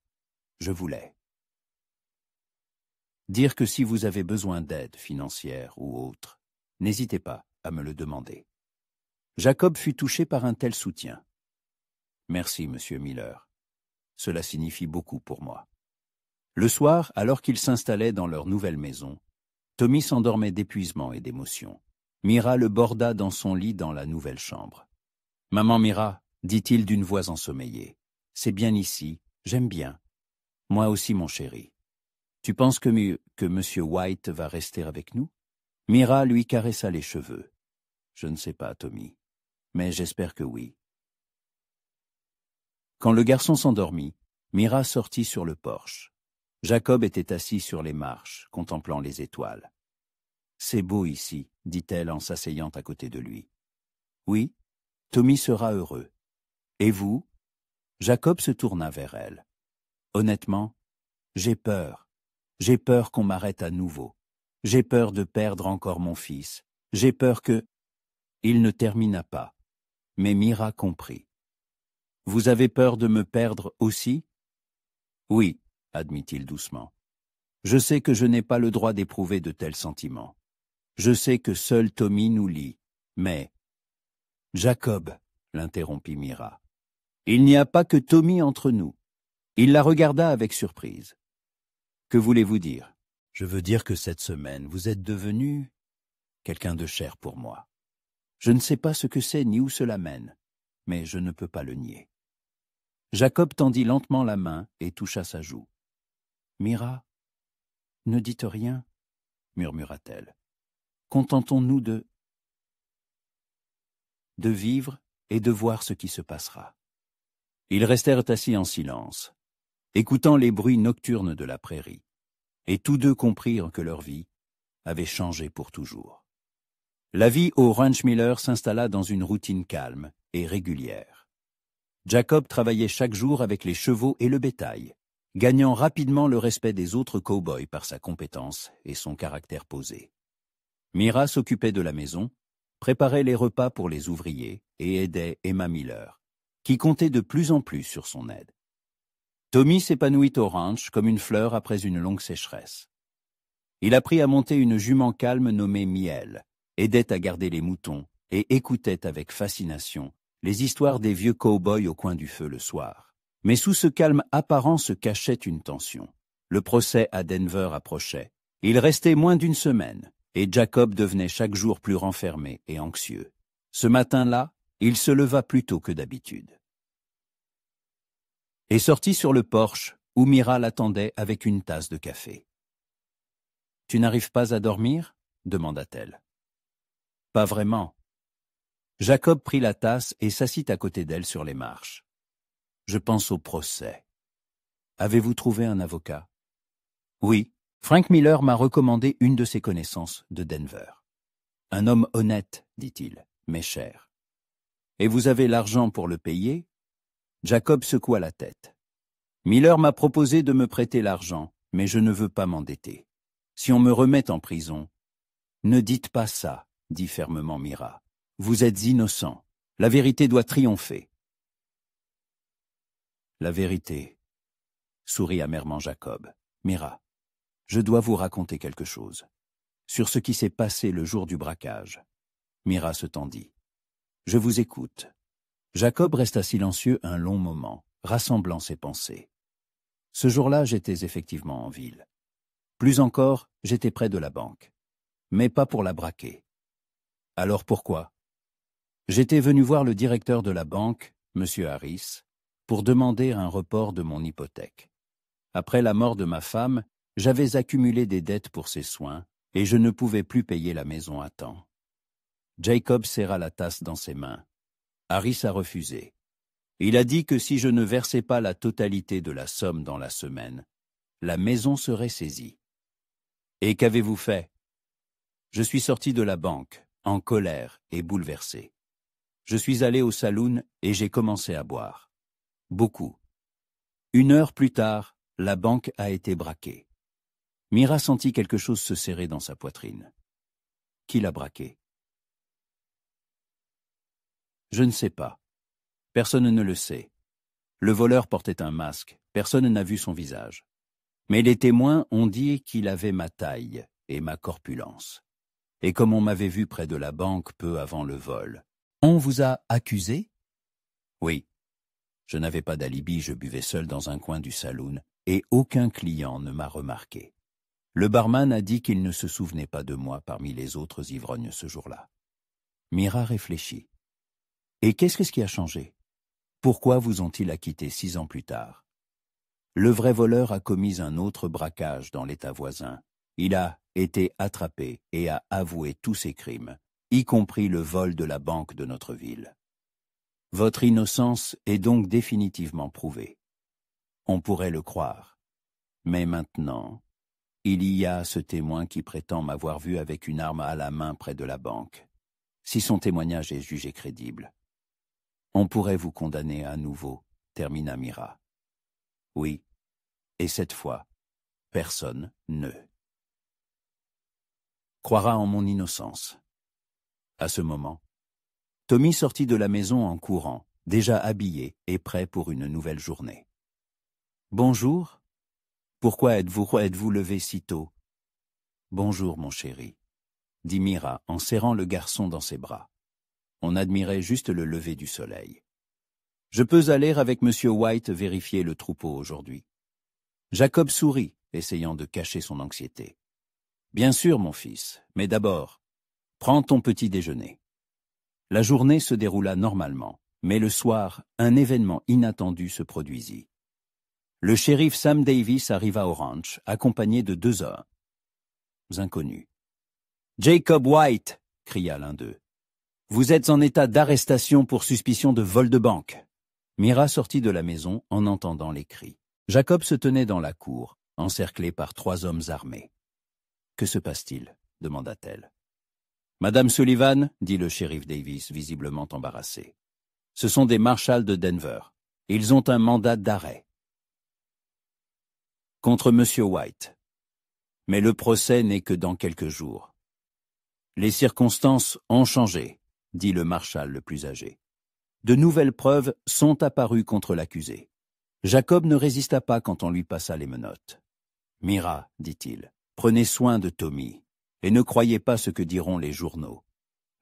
Je voulais dire que si vous avez besoin d'aide financière ou autre, n'hésitez pas à me le demander. » Jacob fut touché par un tel soutien. « Merci, monsieur Miller. Cela signifie beaucoup pour moi. » Le soir, alors qu'ils s'installaient dans leur nouvelle maison, Tommy s'endormait d'épuisement et d'émotion. Mira le borda dans son lit dans la nouvelle chambre. « Maman Mira, » dit-il d'une voix ensommeillée, « c'est bien ici, j'aime bien. Moi aussi, mon chéri. Tu penses que monsieur White va rester avec nous ?» Mira lui caressa les cheveux. « Je ne sais pas, Tommy, mais j'espère que oui. » Quand le garçon s'endormit, Mira sortit sur le porche. Jacob était assis sur les marches, contemplant les étoiles. « C'est beau ici, » dit-elle en s'asseyant à côté de lui. « Oui, Tommy sera heureux. Et vous ?» Jacob se tourna vers elle. « Honnêtement, j'ai peur. J'ai peur qu'on m'arrête à nouveau. J'ai peur de perdre encore mon fils. J'ai peur que... » Il ne termina pas, mais Mira comprit. « Vous avez peur de me perdre aussi ?»« Oui, » admit-il doucement. « Je sais que je n'ai pas le droit d'éprouver de tels sentiments. Je sais que seul Tommy nous lie, mais... » « Jacob, » l'interrompit Mira. « Il n'y a pas que Tommy entre nous. » Il la regarda avec surprise. « Que voulez-vous dire ? Je veux dire que cette semaine, vous êtes devenu quelqu'un de cher pour moi. Je ne sais pas ce que c'est ni où cela mène, mais je ne peux pas le nier. » Jacob tendit lentement la main et toucha sa joue. « Mira, ne dites rien, » murmura-t-elle. « Contentons-nous de vivre et de voir ce qui se passera. » Ils restèrent assis en silence, écoutant les bruits nocturnes de la prairie, et tous deux comprirent que leur vie avait changé pour toujours. La vie au Ranch Miller s'installa dans une routine calme et régulière. Jacob travaillait chaque jour avec les chevaux et le bétail, gagnant rapidement le respect des autres cow-boys par sa compétence et son caractère posé. Mira s'occupait de la maison, préparait les repas pour les ouvriers et aidait Emma Miller, qui comptait de plus en plus sur son aide. Tommy s'épanouit au ranch comme une fleur après une longue sécheresse. Il apprit à monter une jument calme nommée Miel, aidait à garder les moutons et écoutait avec fascination les histoires des vieux cow-boys au coin du feu le soir. Mais sous ce calme apparent se cachait une tension. Le procès à Denver approchait. Il restait moins d'une semaine, et Jacob devenait chaque jour plus renfermé et anxieux. Ce matin-là, il se leva plus tôt que d'habitude. Et sortit sur le porche, où Mira l'attendait avec une tasse de café. « Tu n'arrives pas à dormir ?» demanda-t-elle. « Pas vraiment. » Jacob prit la tasse et s'assit à côté d'elle sur les marches. « Je pense au procès. Avez-vous trouvé un avocat ?»« Oui, Frank Miller m'a recommandé une de ses connaissances de Denver. Un homme honnête, dit-il, mais cher. Et vous avez l'argent pour le payer ?» Jacob secoua la tête. « Miller m'a proposé de me prêter l'argent, mais je ne veux pas m'endetter. Si on me remet en prison... » « Ne dites pas ça, » dit fermement Mira. « Vous êtes innocent. La vérité doit triompher. » « La vérité, » sourit amèrement Jacob. « Mira, je dois vous raconter quelque chose. Sur ce qui s'est passé le jour du braquage. Mira se tendit. « Je vous écoute. » Jacob resta silencieux un long moment, rassemblant ses pensées. Ce jour-là, j'étais effectivement en ville. Plus encore, j'étais près de la banque. Mais pas pour la braquer. Alors pourquoi? J'étais venu voir le directeur de la banque, M. Harris, pour demander un report de mon hypothèque. Après la mort de ma femme, j'avais accumulé des dettes pour ses soins et je ne pouvais plus payer la maison à temps. Jacob serra la tasse dans ses mains. Harris a refusé. Il a dit que si je ne versais pas la totalité de la somme dans la semaine, la maison serait saisie. Et qu'avez-vous fait? Je suis sorti de la banque, en colère et bouleversé. Je suis allé au saloon et j'ai commencé à boire. Beaucoup. 1 heure plus tard, la banque a été braquée. Mira sentit quelque chose se serrer dans sa poitrine. Qui l'a braquée? Je ne sais pas. Personne ne le sait. Le voleur portait un masque, personne n'a vu son visage. Mais les témoins ont dit qu'il avait ma taille et ma corpulence. Et comme on m'avait vu près de la banque peu avant le vol. On vous a accusé? Oui. Je n'avais pas d'alibi, je buvais seul dans un coin du saloon et aucun client ne m'a remarqué. Le barman a dit qu'il ne se souvenait pas de moi parmi les autres ivrognes ce jour-là. Mira réfléchit. Et qu'est-ce qui a changé? Pourquoi vous ont-ils acquitté 6 ans plus tard? Le vrai voleur a commis un autre braquage dans l'État voisin. Il a été attrapé et a avoué tous ses crimes, y compris le vol de la banque de notre ville. Votre innocence est donc définitivement prouvée. On pourrait le croire. Mais maintenant, il y a ce témoin qui prétend m'avoir vu avec une arme à la main près de la banque. Si son témoignage est jugé crédible, on pourrait vous condamner à nouveau, termina Mira. Oui, et cette fois, personne ne croira en mon innocence. À ce moment, Tommy sortit de la maison en courant, déjà habillé et prêt pour une nouvelle journée. « Bonjour. Pourquoi êtes-vous levé si tôt ?»« Bonjour, mon chéri, » dit Mira en serrant le garçon dans ses bras. On admirait juste le lever du soleil. « Je peux aller avec M. White vérifier le troupeau aujourd'hui. » Jacob sourit, essayant de cacher son anxiété. « Bien sûr, mon fils, mais d'abord, prends ton petit déjeuner. » La journée se déroula normalement, mais le soir, un événement inattendu se produisit. Le shérif Sam Davis arriva au ranch, accompagné de 2 hommes inconnus. « Jacob White !» cria l'un d'eux. « Vous êtes en état d'arrestation pour suspicion de vol de banque. » Mira sortit de la maison en entendant les cris. Jacob se tenait dans la cour, encerclé par 3 hommes armés. « Que se passe-t-il » demanda-t-elle. « Madame Sullivan, » dit le shérif Davis, visiblement embarrassé. « Ce sont des marshals de Denver. Ils ont un mandat d'arrêt contre Monsieur White. Mais le procès n'est que dans quelques jours. »« Les circonstances ont changé, » dit le marshal le plus âgé. De nouvelles preuves sont apparues contre l'accusé. Jacob ne résista pas quand on lui passa les menottes. « Mira, dit-il, prenez soin de Tommy, et ne croyez pas ce que diront les journaux. »«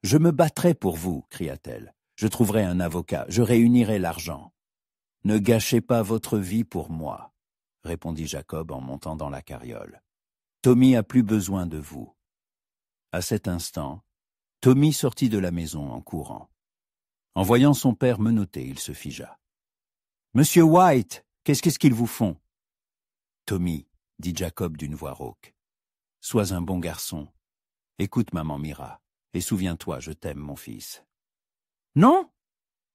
Je me battrai pour vous, cria-t-elle. Je trouverai un avocat, je réunirai l'argent. »« Ne gâchez pas votre vie pour moi, répondit Jacob en montant dans la carriole. Tommy a plus besoin de vous. À cet instant, Tommy sortit de la maison en courant. En voyant son père menotté, il se figea. « Monsieur White, qu'est-ce qu'ils vous font ?»« Tommy, dit Jacob d'une voix rauque, sois un bon garçon. Écoute maman Mira, et souviens-toi, je t'aime, mon fils. »« Non !»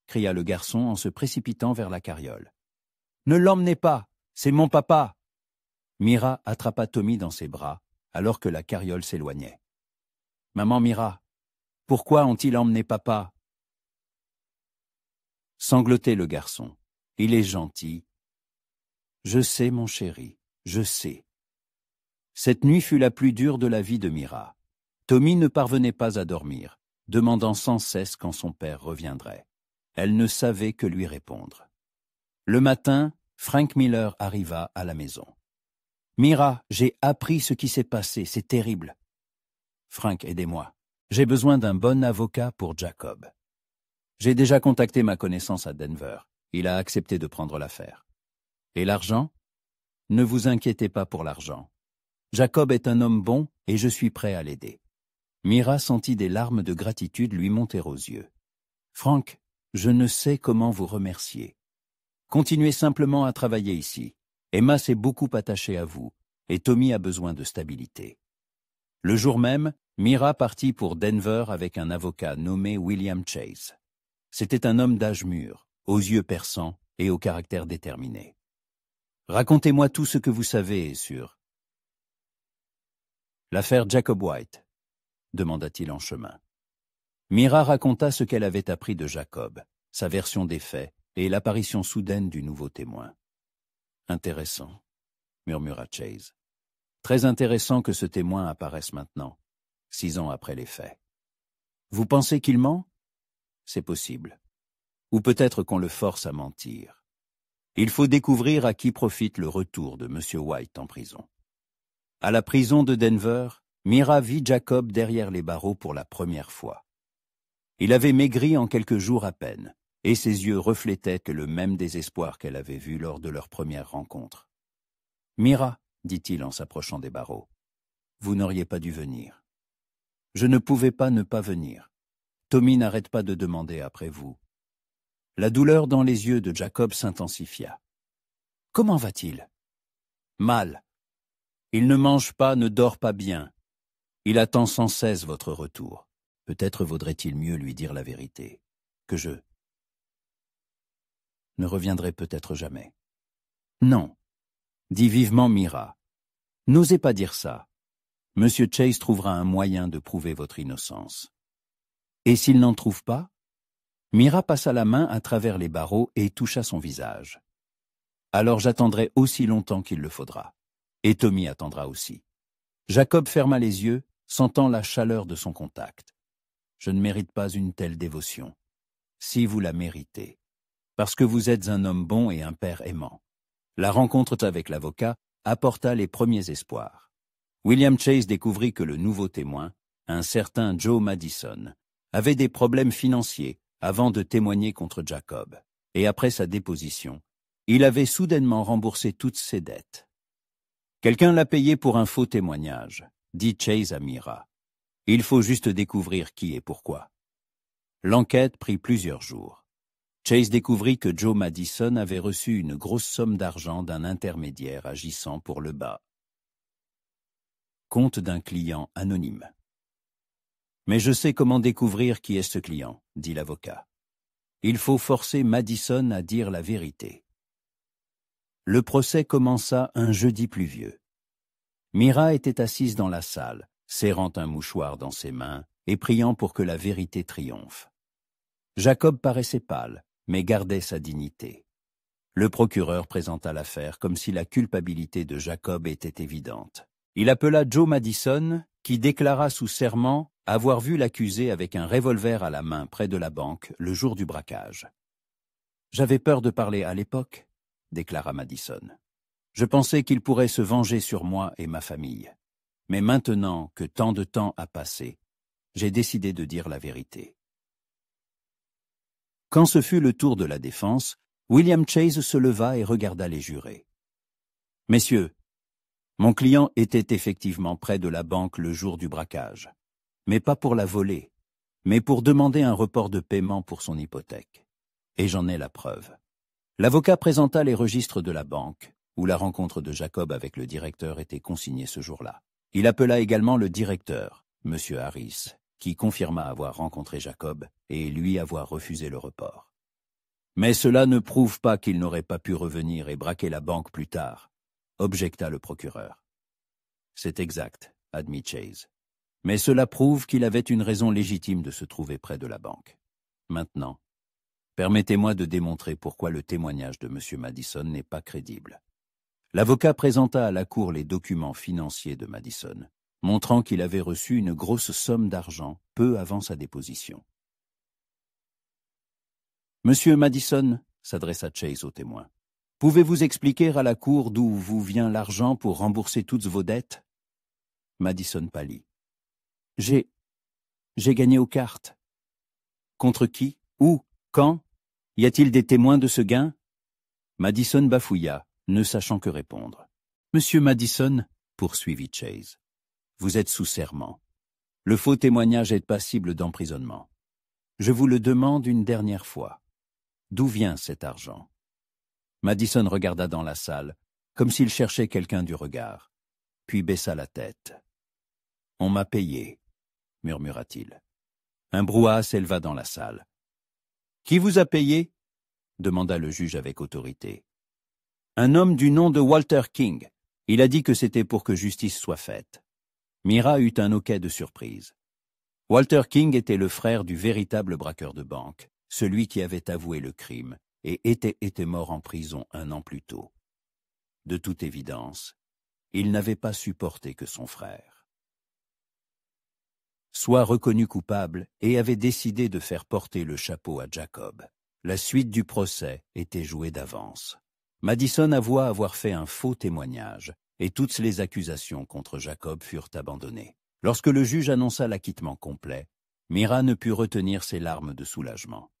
cria le garçon en se précipitant vers la carriole. « Ne l'emmenez pas, c'est mon papa !» Mira attrapa Tommy dans ses bras, alors que la carriole s'éloignait. « Maman Mira, pourquoi ont-ils emmené papa ?» Sanglotait le garçon. « Il est gentil. »« Je sais, mon chéri, je sais. » Cette nuit fut la plus dure de la vie de Mira. Tommy ne parvenait pas à dormir, demandant sans cesse quand son père reviendrait. Elle ne savait que lui répondre. Le matin, Frank Miller arriva à la maison. « Mira, j'ai appris ce qui s'est passé, c'est terrible. »« Frank, aidez-moi. J'ai besoin d'un bon avocat pour Jacob. J'ai déjà contacté ma connaissance à Denver. Il a accepté de prendre l'affaire. Et l'argent? Ne vous inquiétez pas pour l'argent. Jacob est un homme bon et je suis prêt à l'aider. Mira sentit des larmes de gratitude lui monter aux yeux. Frank, je ne sais comment vous remercier. Continuez simplement à travailler ici. Emma s'est beaucoup attachée à vous et Tommy a besoin de stabilité. Le jour même, Mira partit pour Denver avec un avocat nommé William Chase. C'était un homme d'âge mûr, aux yeux perçants et au caractère déterminé. Racontez-moi tout ce que vous savez sur l'affaire Jacob White, demanda-t-il en chemin. Mira raconta ce qu'elle avait appris de Jacob, sa version des faits et l'apparition soudaine du nouveau témoin. Intéressant, murmura Chase. Très intéressant que ce témoin apparaisse maintenant, 6 ans après les faits. Vous pensez qu'il ment? C'est possible. Ou peut-être qu'on le force à mentir. Il faut découvrir à qui profite le retour de M. White en prison. À la prison de Denver, Mira vit Jacob derrière les barreaux pour la première fois. Il avait maigri en quelques jours à peine, et ses yeux reflétaient le même désespoir qu'elle avait vu lors de leur première rencontre. « Mira, dit-il en s'approchant des barreaux, vous n'auriez pas dû venir. Je ne pouvais pas ne pas venir. Tommy n'arrête pas de demander après vous. » La douleur dans les yeux de Jacob s'intensifia. « Comment va-t-il ?»« Mal. Il ne mange pas, ne dort pas bien. Il attend sans cesse votre retour. Peut-être vaudrait-il mieux lui dire la vérité. Que je ne reviendrai peut-être jamais. »« Non, dit vivement Mira. N'osez pas dire ça. Monsieur Chase trouvera un moyen de prouver votre innocence. Et s'il n'en trouve pas ?» Mira passa la main à travers les barreaux et toucha son visage. « Alors j'attendrai aussi longtemps qu'il le faudra. Et Tommy attendra aussi. » Jacob ferma les yeux, sentant la chaleur de son contact. « Je ne mérite pas une telle dévotion. Si vous la méritez. Parce que vous êtes un homme bon et un père aimant. » La rencontre avec l'avocat apporta les premiers espoirs. William Chase découvrit que le nouveau témoin, un certain Joe Madison, avait des problèmes financiers avant de témoigner contre Jacob, et après sa déposition, il avait soudainement remboursé toutes ses dettes. « Quelqu'un l'a payé pour un faux témoignage, » dit Chase à Mira. « Il faut juste découvrir qui et pourquoi. » L'enquête prit plusieurs jours. Chase découvrit que Joe Madison avait reçu une grosse somme d'argent d'un intermédiaire agissant pour le bas. Compte d'un client anonyme. « Mais je sais comment découvrir qui est ce client, » dit l'avocat. « Il faut forcer Madison à dire la vérité. » Le procès commença un jeudi pluvieux. Mira était assise dans la salle, serrant un mouchoir dans ses mains et priant pour que la vérité triomphe. Jacob paraissait pâle, mais gardait sa dignité. Le procureur présenta l'affaire comme si la culpabilité de Jacob était évidente. Il appela Joe Madison, qui déclara sous serment avoir vu l'accusé avec un revolver à la main près de la banque le jour du braquage. « J'avais peur de parler à l'époque, » déclara Madison. « Je pensais qu'il pourrait se venger sur moi et ma famille. Mais maintenant que tant de temps a passé, j'ai décidé de dire la vérité. » Quand ce fut le tour de la défense, William Chase se leva et regarda les jurés. « Messieurs, mon client était effectivement près de la banque le jour du braquage, mais pas pour la voler, mais pour demander un report de paiement pour son hypothèque. Et j'en ai la preuve. » L'avocat présenta les registres de la banque, où la rencontre de Jacob avec le directeur était consignée ce jour-là. Il appela également le directeur, M. Harris, qui confirma avoir rencontré Jacob et lui avoir refusé le report. « Mais cela ne prouve pas qu'il n'aurait pas pu revenir et braquer la banque plus tard, » objecta le procureur. « C'est exact, » admit Chase. « Mais cela prouve qu'il avait une raison légitime de se trouver près de la banque. Maintenant, permettez-moi de démontrer pourquoi le témoignage de M. Madison n'est pas crédible. » L'avocat présenta à la cour les documents financiers de Madison, montrant qu'il avait reçu une grosse somme d'argent peu avant sa déposition. « Monsieur Madison, » s'adressa Chase au témoin, « pouvez-vous expliquer à la cour d'où vous vient l'argent pour rembourser toutes vos dettes ?» Madison pâlit. « J'ai gagné aux cartes. Contre qui? Où? Quand? Y a-t-il des témoins de ce gain? Madison bafouilla, ne sachant que répondre. Monsieur Madison, poursuivit Chase, vous êtes sous serment. Le faux témoignage est passible d'emprisonnement. Je vous le demande une dernière fois. D'où vient cet argent? Madison regarda dans la salle, comme s'il cherchait quelqu'un du regard, puis baissa la tête. « On m'a payé, » murmura-t-il. Un brouhaha s'éleva dans la salle. « Qui vous a payé ?» demanda le juge avec autorité. « Un homme du nom de Walter King. Il a dit que c'était pour que justice soit faite. » Myra eut un hoquet de surprise. Walter King était le frère du véritable braqueur de banque, celui qui avait avoué le crime et était mort en prison 1 an plus tôt. De toute évidence, il n'avait pas supporté que son frère soit reconnu coupable et avait décidé de faire porter le chapeau à Jacob. La suite du procès était jouée d'avance. Madison avoua avoir fait un faux témoignage et toutes les accusations contre Jacob furent abandonnées. Lorsque le juge annonça l'acquittement complet, Myra ne put retenir ses larmes de soulagement.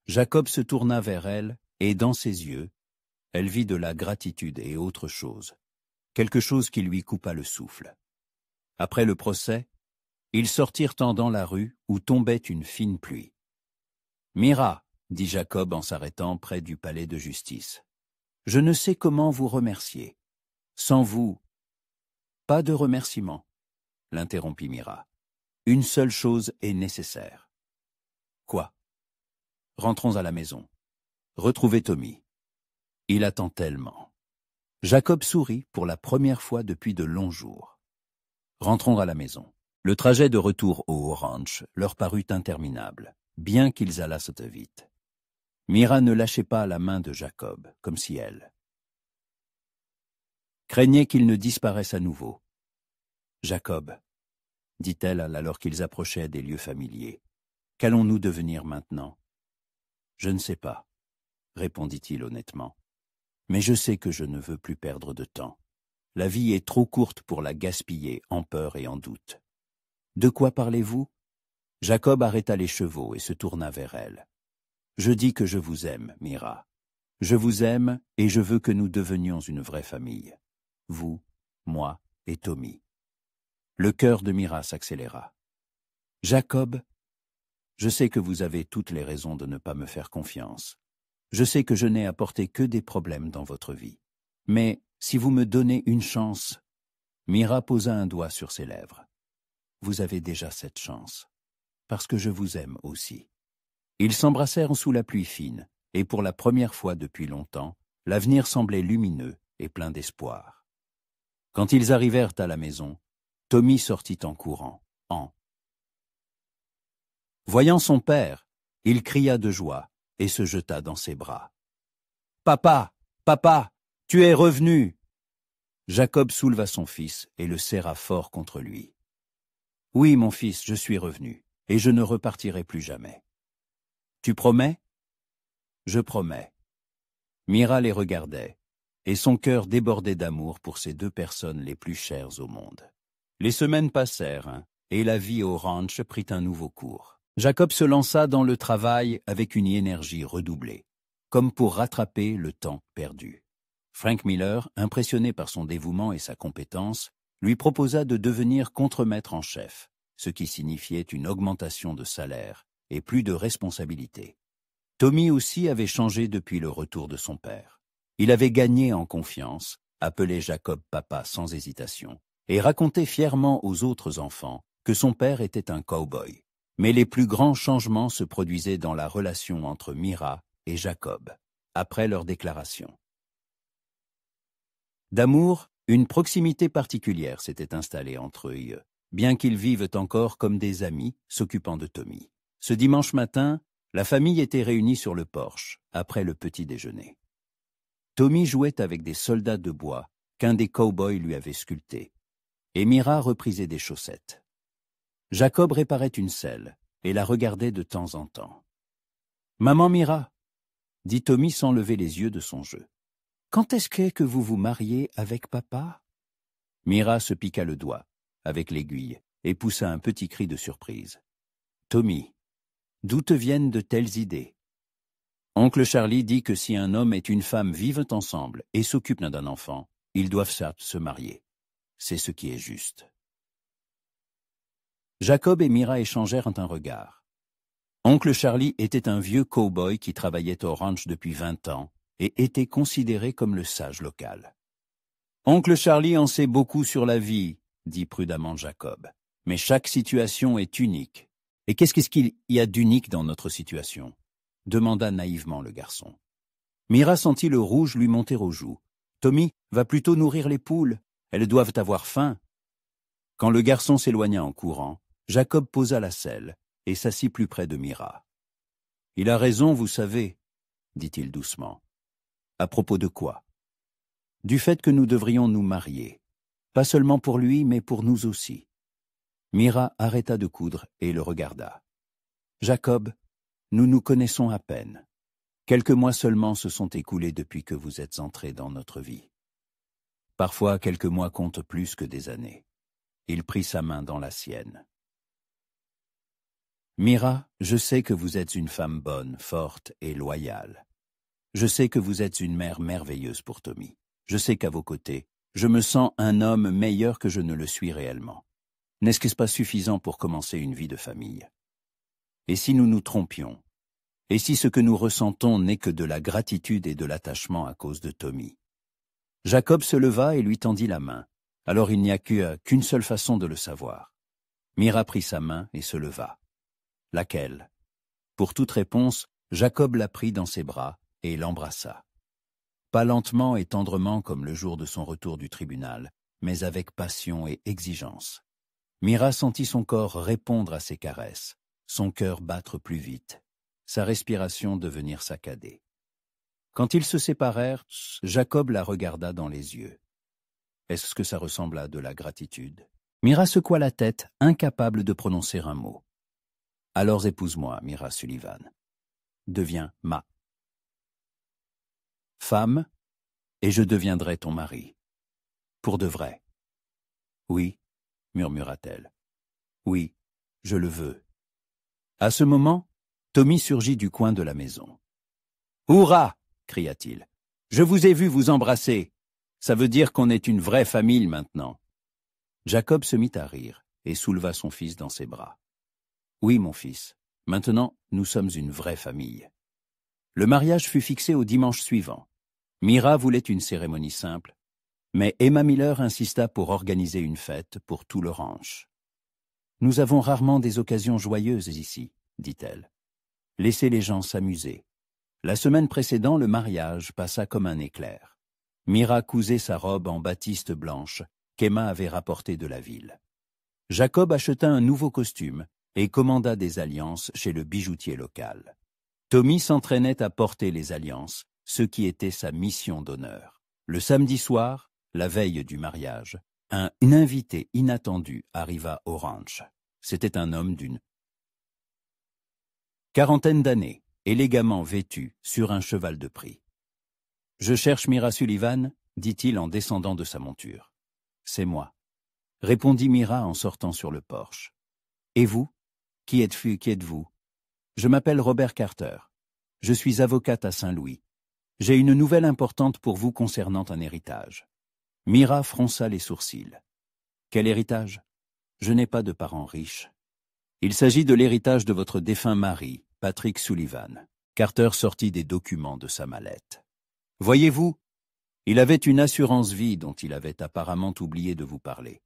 Jacob se tourna vers elle et dans ses yeux, elle vit de la gratitude et autre chose, quelque chose qui lui coupa le souffle. Après le procès, ils sortirent dans la rue où tombait une fine pluie. « Myra, » dit Jacob en s'arrêtant près du palais de justice, « je ne sais comment vous remercier. Sans vous... » « Pas de remerciement, » l'interrompit Myra. « Une seule chose est nécessaire. »« Quoi ?»« Rentrons à la maison. Retrouvez Tommy. Il attend tellement. » Jacob sourit pour la première fois depuis de longs jours. Rentrons à la maison. Le trajet de retour au ranch leur parut interminable, bien qu'ils allassent vite. Myra ne lâchait pas la main de Jacob, comme si elle craignait qu'il ne disparaisse à nouveau. « Jacob, » dit-elle alors qu'ils approchaient des lieux familiers, « qu'allons-nous devenir maintenant ?»« Je ne sais pas, » répondit-il honnêtement. « Mais je sais que je ne veux plus perdre de temps. La vie est trop courte pour la gaspiller en peur et en doute. » « De quoi parlez-vous » Jacob arrêta les chevaux et se tourna vers elle. « Je dis que je vous aime, Myra. Je vous aime et je veux que nous devenions une vraie famille. Vous, moi et Tommy. » Le cœur de Myra s'accéléra. « Jacob, je sais que vous avez toutes les raisons de ne pas me faire confiance. Je sais que je n'ai apporté que des problèmes dans votre vie. Mais si vous me donnez une chance... » Myra posa un doigt sur ses lèvres. « Vous avez déjà cette chance, parce que je vous aime aussi. » Ils s'embrassèrent sous la pluie fine, et pour la première fois depuis longtemps, l'avenir semblait lumineux et plein d'espoir. Quand ils arrivèrent à la maison, Tommy sortit en courant, Voyant son père, il cria de joie et se jeta dans ses bras. « Papa, papa, tu es revenu !» Jacob souleva son fils et le serra fort contre lui. « Oui, mon fils, je suis revenu, et je ne repartirai plus jamais. »« Tu promets ?»« Je promets. » Myra les regardait, et son cœur débordait d'amour pour ces 2 personnes les plus chères au monde. Les semaines passèrent, et la vie au ranch prit un nouveau cours. Jacob se lança dans le travail avec une énergie redoublée, comme pour rattraper le temps perdu. Frank Miller, impressionné par son dévouement et sa compétence, lui proposa de devenir contremaître en chef, ce qui signifiait une augmentation de salaire et plus de responsabilités. Tommy aussi avait changé depuis le retour de son père. Il avait gagné en confiance, appelé Jacob papa sans hésitation, et racontait fièrement aux autres enfants que son père était un cow-boy. Mais les plus grands changements se produisaient dans la relation entre Myra et Jacob, après leur déclaration. D'amour, une proximité particulière s'était installée entre eux, bien qu'ils vivent encore comme des amis, s'occupant de Tommy. Ce dimanche matin, la famille était réunie sur le porche, après le petit déjeuner. Tommy jouait avec des soldats de bois qu'un des cow-boys lui avait sculptés, et Myra reprisait des chaussettes. Jacob réparait une selle et la regardait de temps en temps. « Maman Myra » dit Tommy sans lever les yeux de son jeu. « Quand est-ce que vous vous mariez avec papa ?» Myra se piqua le doigt avec l'aiguille et poussa un petit cri de surprise. Tommy, d'où te viennent de telles idées? Oncle Charlie dit que si un homme et une femme vivent ensemble et s'occupent d'un enfant, ils doivent se marier. C'est ce qui est juste. Jacob et Mira échangèrent un regard. Oncle Charlie était un vieux cow-boy qui travaillait au ranch depuis 20 ans et était considéré comme le sage local. « Oncle Charlie en sait beaucoup sur la vie, » dit prudemment Jacob. « Mais chaque situation est unique. Et qu'est-ce qu'il y a d'unique dans notre situation ?» demanda naïvement le garçon. Mira sentit le rouge lui monter aux joues. « Tommy, va plutôt nourrir les poules. Elles doivent avoir faim. » Quand le garçon s'éloigna en courant, Jacob posa la selle et s'assit plus près de Mira. « Il a raison, vous savez, » dit-il doucement. « À propos de quoi? » « Du fait que nous devrions nous marier. Pas seulement pour lui, mais pour nous aussi. » Mira arrêta de coudre et le regarda. « Jacob, nous nous connaissons à peine. Quelques mois seulement se sont écoulés depuis que vous êtes entré dans notre vie. Parfois, quelques mois comptent plus que des années. » Il prit sa main dans la sienne. « Mira, je sais que vous êtes une femme bonne, forte et loyale. Je sais que vous êtes une mère merveilleuse pour Tommy. Je sais qu'à vos côtés, je me sens un homme meilleur que je ne le suis réellement. N'est-ce pas suffisant pour commencer une vie de famille? Et si nous nous trompions? Et si ce que nous ressentons n'est que de la gratitude et de l'attachement à cause de Tommy? » Jacob se leva et lui tendit la main. Alors il n'y a qu'une seule façon de le savoir. Mira prit sa main et se leva. Laquelle? Pour toute réponse, Jacob la prit dans ses bras et l'embrassa. Pas lentement et tendrement comme le jour de son retour du tribunal, mais avec passion et exigence. Mira sentit son corps répondre à ses caresses, son cœur battre plus vite, sa respiration devenir saccadée. Quand ils se séparèrent, Jacob la regarda dans les yeux. Est-ce que ça ressemble à de la gratitude? Mira secoua la tête, incapable de prononcer un mot. « Alors épouse-moi, Mira Sullivan. Deviens ma femme, et je deviendrai ton mari. Pour de vrai. »« Oui, » murmura-t-elle. « Oui, je le veux. » À ce moment, Tommy surgit du coin de la maison. « Hourra !» cria-t-il. « Je vous ai vu vous embrasser. Ça veut dire qu'on est une vraie famille maintenant. » Jacob se mit à rire et souleva son fils dans ses bras. « Oui, mon fils, maintenant nous sommes une vraie famille. » Le mariage fut fixé au dimanche suivant. Mira voulait une cérémonie simple, mais Emma Miller insista pour organiser une fête pour tout le ranch. « Nous avons rarement des occasions joyeuses ici, » dit-elle. « Laissez les gens s'amuser. » La semaine précédant, le mariage passa comme un éclair. Mira cousait sa robe en batiste blanche qu'Emma avait rapportée de la ville. Jacob acheta un nouveau costume et commanda des alliances chez le bijoutier local. Tommy s'entraînait à porter les alliances, ce qui était sa mission d'honneur. Le samedi soir, la veille du mariage, un invité inattendu arriva au ranch. C'était un homme d'une quarantaine d'années, élégamment vêtu, sur un cheval de prix. « Je cherche Mira Sullivan, » dit-il en descendant de sa monture. « C'est moi, » répondit Mira en sortant sur le porche. « Et vous? Qui êtes-vous? Je m'appelle Robert Carter. Je suis avocate à Saint-Louis. J'ai une nouvelle importante pour vous concernant un héritage. » Mira fronça les sourcils. « Quel héritage? Je n'ai pas de parents riches. Il s'agit de l'héritage de votre défunt mari, Patrick Sullivan. » Carter sortit des documents de sa mallette. « Voyez-vous, il avait une assurance vie dont il avait apparemment oublié de vous parler.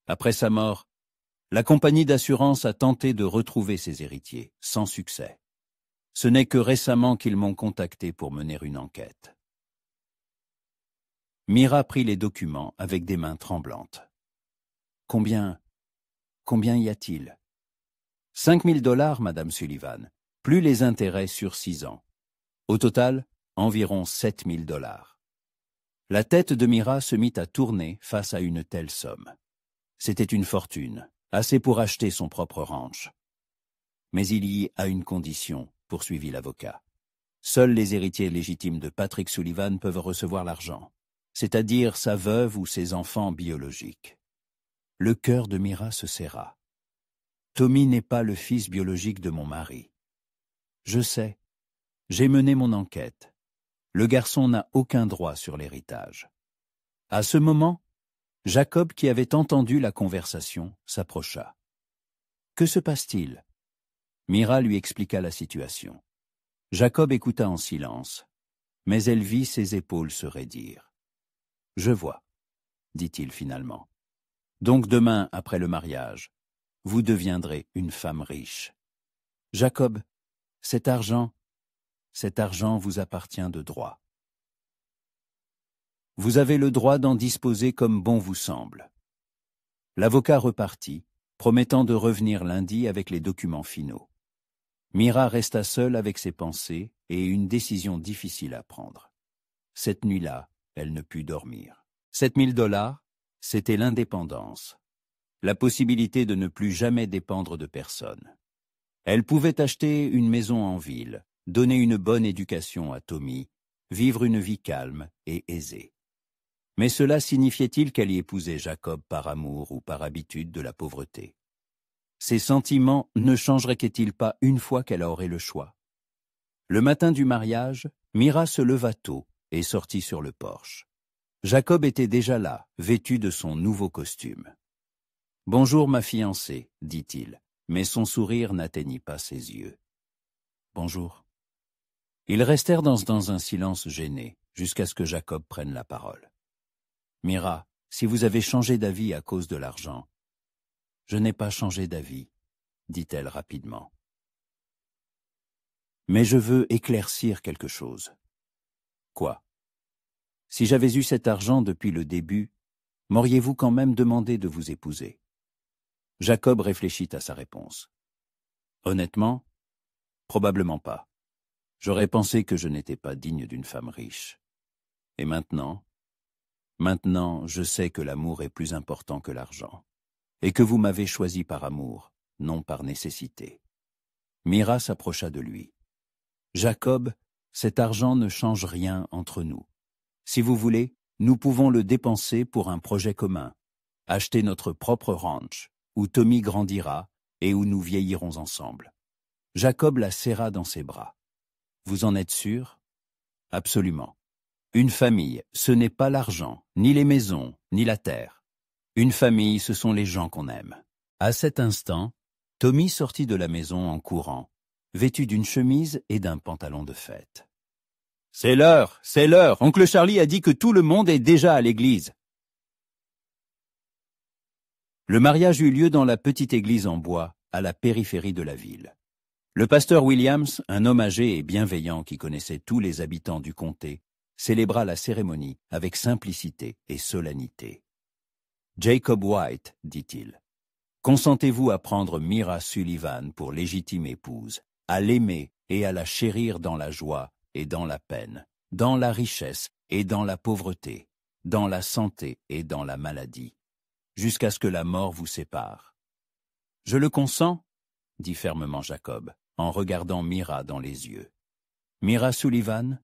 Après sa mort, la compagnie d'assurance a tenté de retrouver ses héritiers, sans succès. Ce n'est que récemment qu'ils m'ont contacté pour mener une enquête. » Mira prit les documents avec des mains tremblantes. « Combien y a-t-il? » 5 000 $, Madame Sullivan, plus les intérêts sur 6 ans. Au total, environ 7 000 $. La tête de Mira se mit à tourner face à une telle somme. C'était une fortune, assez pour acheter son propre ranch. Mais il y a une condition, poursuivit l'avocat. Seuls les héritiers légitimes de Patrick Sullivan peuvent recevoir l'argent, c'est-à-dire sa veuve ou ses enfants biologiques. Le cœur de Mira se serra. Tommy n'est pas le fils biologique de mon mari. Je sais. J'ai mené mon enquête. Le garçon n'a aucun droit sur l'héritage. À ce moment, Jacob, qui avait entendu la conversation, s'approcha. « Que se passe-t-il » Mira lui expliqua la situation. Jacob écouta en silence, mais elle vit ses épaules se raidir. « Je vois, » dit-il finalement. « Donc demain, après le mariage, vous deviendrez une femme riche. Jacob, cet argent vous appartient de droit. Vous avez le droit d'en disposer comme bon vous semble. » L'avocat repartit, promettant de revenir lundi avec les documents finaux. Mira resta seule avec ses pensées et une décision difficile à prendre. Cette nuit-là, elle ne put dormir. $7 000, c'était l'indépendance. La possibilité de ne plus jamais dépendre de personne. Elle pouvait acheter une maison en ville, donner une bonne éducation à Tommy, vivre une vie calme et aisée. Mais cela signifiait-il qu'elle y épousait Jacob par amour ou par habitude de la pauvreté? Ses sentiments ne changeraient-ils pas une fois qu'elle aurait le choix? Le matin du mariage, Mira se leva tôt et sortit sur le porche. Jacob était déjà là, vêtu de son nouveau costume. « Bonjour ma fiancée », dit-il, mais son sourire n'atteignit pas ses yeux. « Bonjour. » Ils restèrent dans un silence gêné, jusqu'à ce que Jacob prenne la parole. « Mira, si vous avez changé d'avis à cause de l'argent, » »« Je n'ai pas changé d'avis, » dit-elle rapidement. « Mais je veux éclaircir quelque chose. »« Quoi ? Si j'avais eu cet argent depuis le début, m'auriez-vous quand même demandé de vous épouser ?» Jacob réfléchit à sa réponse. « Honnêtement, probablement pas. J'aurais pensé que je n'étais pas digne d'une femme riche. Et maintenant, je sais que l'amour est plus important que l'argent, et que vous m'avez choisi par amour, non par nécessité. » Mira s'approcha de lui. « Jacob, cet argent ne change rien entre nous. Si vous voulez, nous pouvons le dépenser pour un projet commun, acheter notre propre ranch, où Tommy grandira et où nous vieillirons ensemble. » Jacob la serra dans ses bras. « Vous en êtes sûr ? » ?»« Absolument. Une famille, ce n'est pas l'argent, ni les maisons, ni la terre. Une famille, ce sont les gens qu'on aime. » À cet instant, Tommy sortit de la maison en courant, vêtu d'une chemise et d'un pantalon de fête. « C'est l'heure, c'est l'heure. Oncle Charlie a dit que tout le monde est déjà à l'église. » Le mariage eut lieu dans la petite église en bois, à la périphérie de la ville. Le pasteur Williams, un homme âgé et bienveillant qui connaissait tous les habitants du comté, célébra la cérémonie avec simplicité et solennité. « Jacob White, dit-il, consentez-vous à prendre Mira Sullivan pour légitime épouse, à l'aimer et à la chérir dans la joie et dans la peine, dans la richesse et dans la pauvreté, dans la santé et dans la maladie, jusqu'à ce que la mort vous sépare. »« Je le consens, » dit fermement Jacob, en regardant Mira dans les yeux. « Mira Sullivan,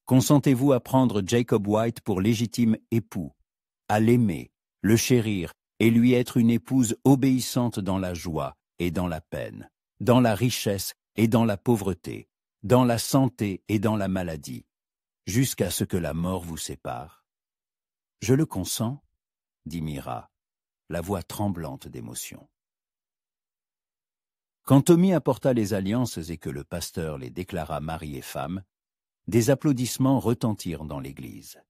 consentez-vous à prendre Jacob White pour légitime époux, à l'aimer, le chérir et lui être une épouse obéissante dans la joie et dans la peine, dans la richesse et dans la pauvreté, dans la santé et dans la maladie, jusqu'à ce que la mort vous sépare? »« Je le consens, » dit Mira, la voix tremblante d'émotion. Quand Tommy apporta les alliances et que le pasteur les déclara mari et femme, des applaudissements retentirent dans l'église.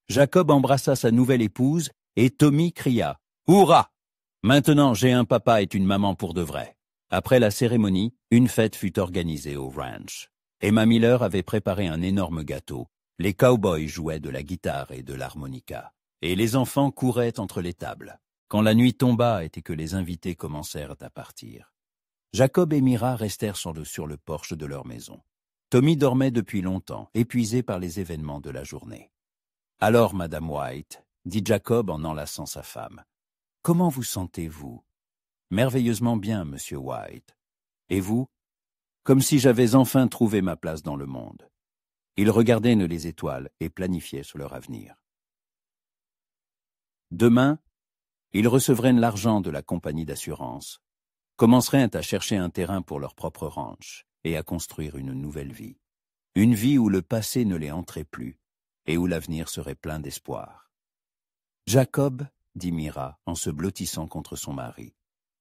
Jacob embrassa sa nouvelle épouse et Tommy cria « Hourra ! Maintenant j'ai un papa et une maman pour de vrai. » Après la cérémonie, une fête fut organisée au ranch. Emma Miller avait préparé un énorme gâteau. Les cow-boys jouaient de la guitare et de l'harmonica. Et les enfants couraient entre les tables. Quand la nuit tomba et que les invités commencèrent à partir, Jacob et Mira restèrent sur le porche de leur maison. Tommy dormait depuis longtemps, épuisé par les événements de la journée. « Alors, Madame White, » dit Jacob en enlaçant sa femme, « comment vous sentez-vous ?»« Merveilleusement bien, Monsieur White. Et vous ?»« Comme si j'avais enfin trouvé ma place dans le monde. » Ils regardaient les étoiles et planifiaient sur leur avenir. Demain, ils recevraient l'argent de la compagnie d'assurance. commenceraient à chercher un terrain pour leur propre ranch et à construire une nouvelle vie. Une vie où le passé ne les hanterait plus et où l'avenir serait plein d'espoir. « Jacob, dit Mira en se blottissant contre son mari,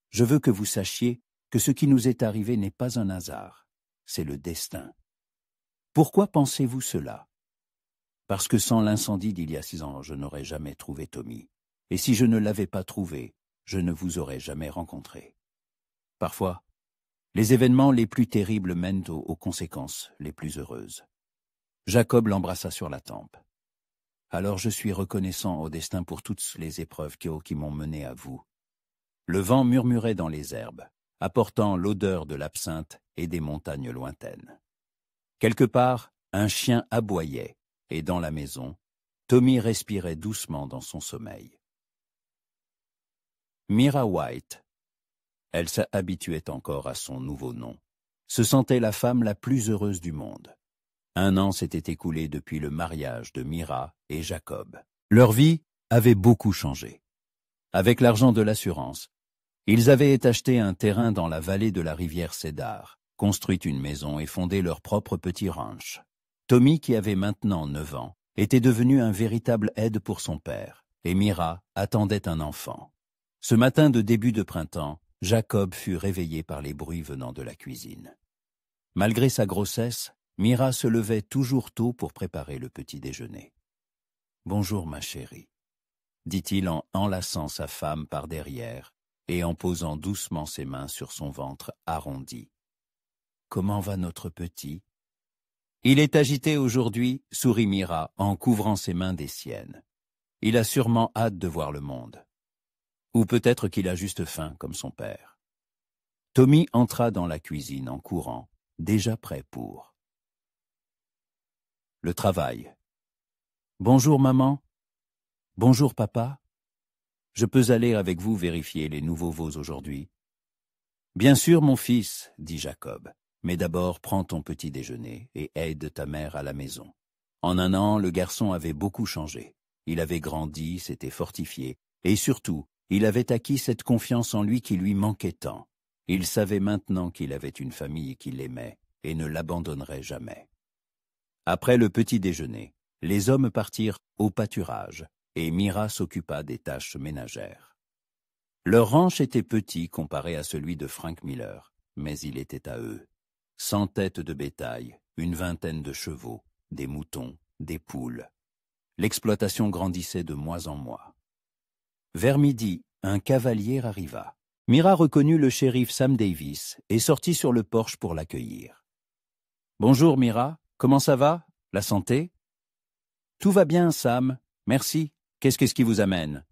je veux que vous sachiez que ce qui nous est arrivé n'est pas un hasard, c'est le destin. Pourquoi pensez-vous cela? Parce que sans l'incendie d'il y a 6 ans, je n'aurais jamais trouvé Tommy. Et si je ne l'avais pas trouvé, je ne vous aurais jamais rencontré. Parfois, les événements les plus terribles mènent aux conséquences les plus heureuses. » Jacob l'embrassa sur la tempe. « Alors je suis reconnaissant au destin pour toutes les épreuves qui m'ont mené à vous. » Le vent murmurait dans les herbes, apportant l'odeur de l'absinthe et des montagnes lointaines. Quelque part, un chien aboyait, et dans la maison, Tommy respirait doucement dans son sommeil. Mira White, elle s'habituait encore à son nouveau nom, se sentait la femme la plus heureuse du monde. 1 an s'était écoulé depuis le mariage de Mira et Jacob. Leur vie avait beaucoup changé. Avec l'argent de l'assurance, ils avaient acheté un terrain dans la vallée de la rivière Cedar, construit une maison et fondé leur propre petit ranch. Tommy, qui avait maintenant 9 ans, était devenu un véritable aide pour son père, et Mira attendait un enfant. Ce matin de début de printemps, Jacob fut réveillé par les bruits venant de la cuisine. Malgré sa grossesse, Mira se levait toujours tôt pour préparer le petit déjeuner. « Bonjour ma chérie », dit-il en enlaçant sa femme par derrière et en posant doucement ses mains sur son ventre arrondi. « Comment va notre petit ?»« Il est agité aujourd'hui, » sourit Mira en couvrant ses mains des siennes. « Il a sûrement hâte de voir le monde. Ou peut-être qu'il a juste faim comme son père. » Tommy entra dans la cuisine en courant, déjà prêt pour le travail. « Bonjour maman. Bonjour papa. Je peux aller avec vous vérifier les nouveaux veaux aujourd'hui? »« Bien sûr mon fils, » dit Jacob, « mais d'abord prends ton petit déjeuner et aide ta mère à la maison. » En 1 an, le garçon avait beaucoup changé. Il avait grandi, s'était fortifié, et surtout, il avait acquis cette confiance en lui qui lui manquait tant. Il savait maintenant qu'il avait une famille qui l'aimait et ne l'abandonnerait jamais. Après le petit déjeuner, les hommes partirent au pâturage et Mira s'occupa des tâches ménagères. Leur ranch était petit comparé à celui de Frank Miller, mais il était à eux. 100 têtes de bétail, une vingtaine de chevaux, des moutons, des poules. L'exploitation grandissait de mois en mois. Vers midi, un cavalier arriva. Mira reconnut le shérif Sam Davis et sortit sur le porche pour l'accueillir. « Bonjour Mira, comment ça va? La santé? »« Tout va bien, Sam, merci. Qu'est-ce qui vous amène ?»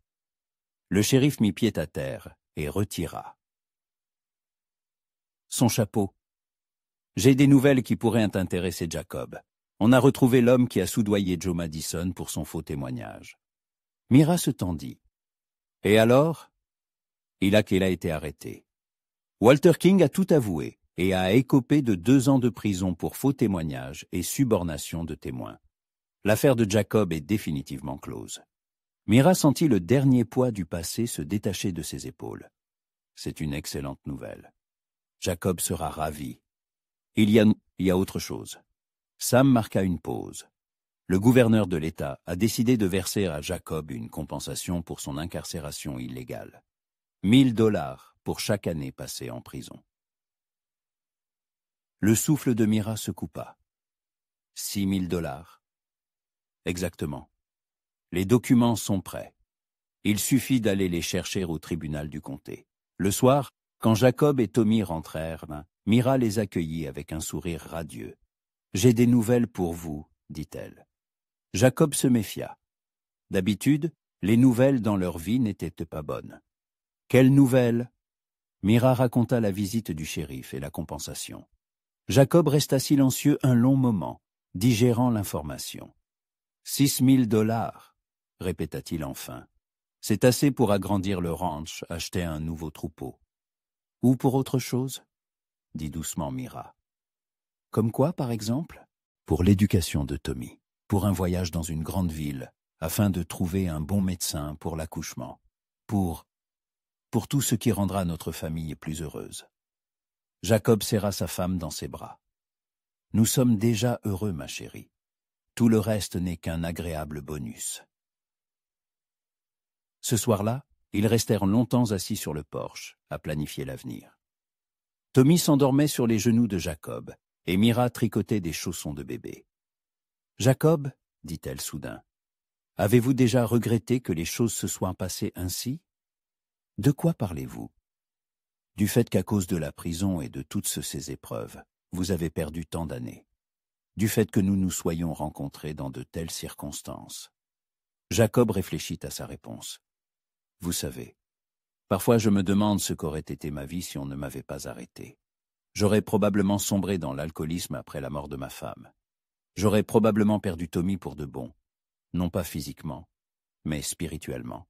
Le shérif mit pied à terre et retira son chapeau. « J'ai des nouvelles qui pourraient t'intéresser, Jacob. On a retrouvé l'homme qui a soudoyé Joe Madison pour son faux témoignage. » Mira se tendit. « Et alors ?» Il a été arrêté. Walter King a tout avoué et a écopé de 2 ans de prison pour faux témoignage et subornation de témoins. L'affaire de Jacob est définitivement close. Mira sentit le dernier poids du passé se détacher de ses épaules. C'est une excellente nouvelle. Jacob sera ravi. Il y a autre chose. Sam marqua une pause. Le gouverneur de l'État a décidé de verser à Jacob une compensation pour son incarcération illégale. $1000 pour chaque année passée en prison. Le souffle de Mira se coupa. $6000. Exactement. Les documents sont prêts. Il suffit d'aller les chercher au tribunal du comté. Le soir, quand Jacob et Tommy rentrèrent, Mira les accueillit avec un sourire radieux. « J'ai des nouvelles pour vous, » dit-elle. Jacob se méfia. D'habitude, les nouvelles dans leur vie n'étaient pas bonnes. Quelles nouvelles? Mira raconta la visite du shérif et la compensation. Jacob resta silencieux un long moment, digérant l'information. $6000, répéta-t-il enfin. C'est assez pour agrandir le ranch, acheter un nouveau troupeau. Ou pour autre chose? Dit doucement Mira. Comme quoi, par exemple? Pour l'éducation de Tommy, pour un voyage dans une grande ville, afin de trouver un bon médecin pour l'accouchement, pour... pour tout ce qui rendra notre famille plus heureuse. Jacob serra sa femme dans ses bras. Nous sommes déjà heureux, ma chérie. Tout le reste n'est qu'un agréable bonus. Ce soir-là, ils restèrent longtemps assis sur le porche, à planifier l'avenir. Tommy s'endormait sur les genoux de Jacob, et Mira tricotait des chaussons de bébé. « Jacob, dit-elle soudain, avez-vous déjà regretté que les choses se soient passées ainsi? De quoi parlez-vous? Du fait qu'à cause de la prison et de toutes ces épreuves, vous avez perdu tant d'années. Du fait que nous nous soyons rencontrés dans de telles circonstances. » Jacob réfléchit à sa réponse. « Vous savez, parfois je me demande ce qu'aurait été ma vie si on ne m'avait pas arrêté. J'aurais probablement sombré dans l'alcoolisme après la mort de ma femme. J'aurais probablement perdu Tommy pour de bon, non pas physiquement, mais spirituellement.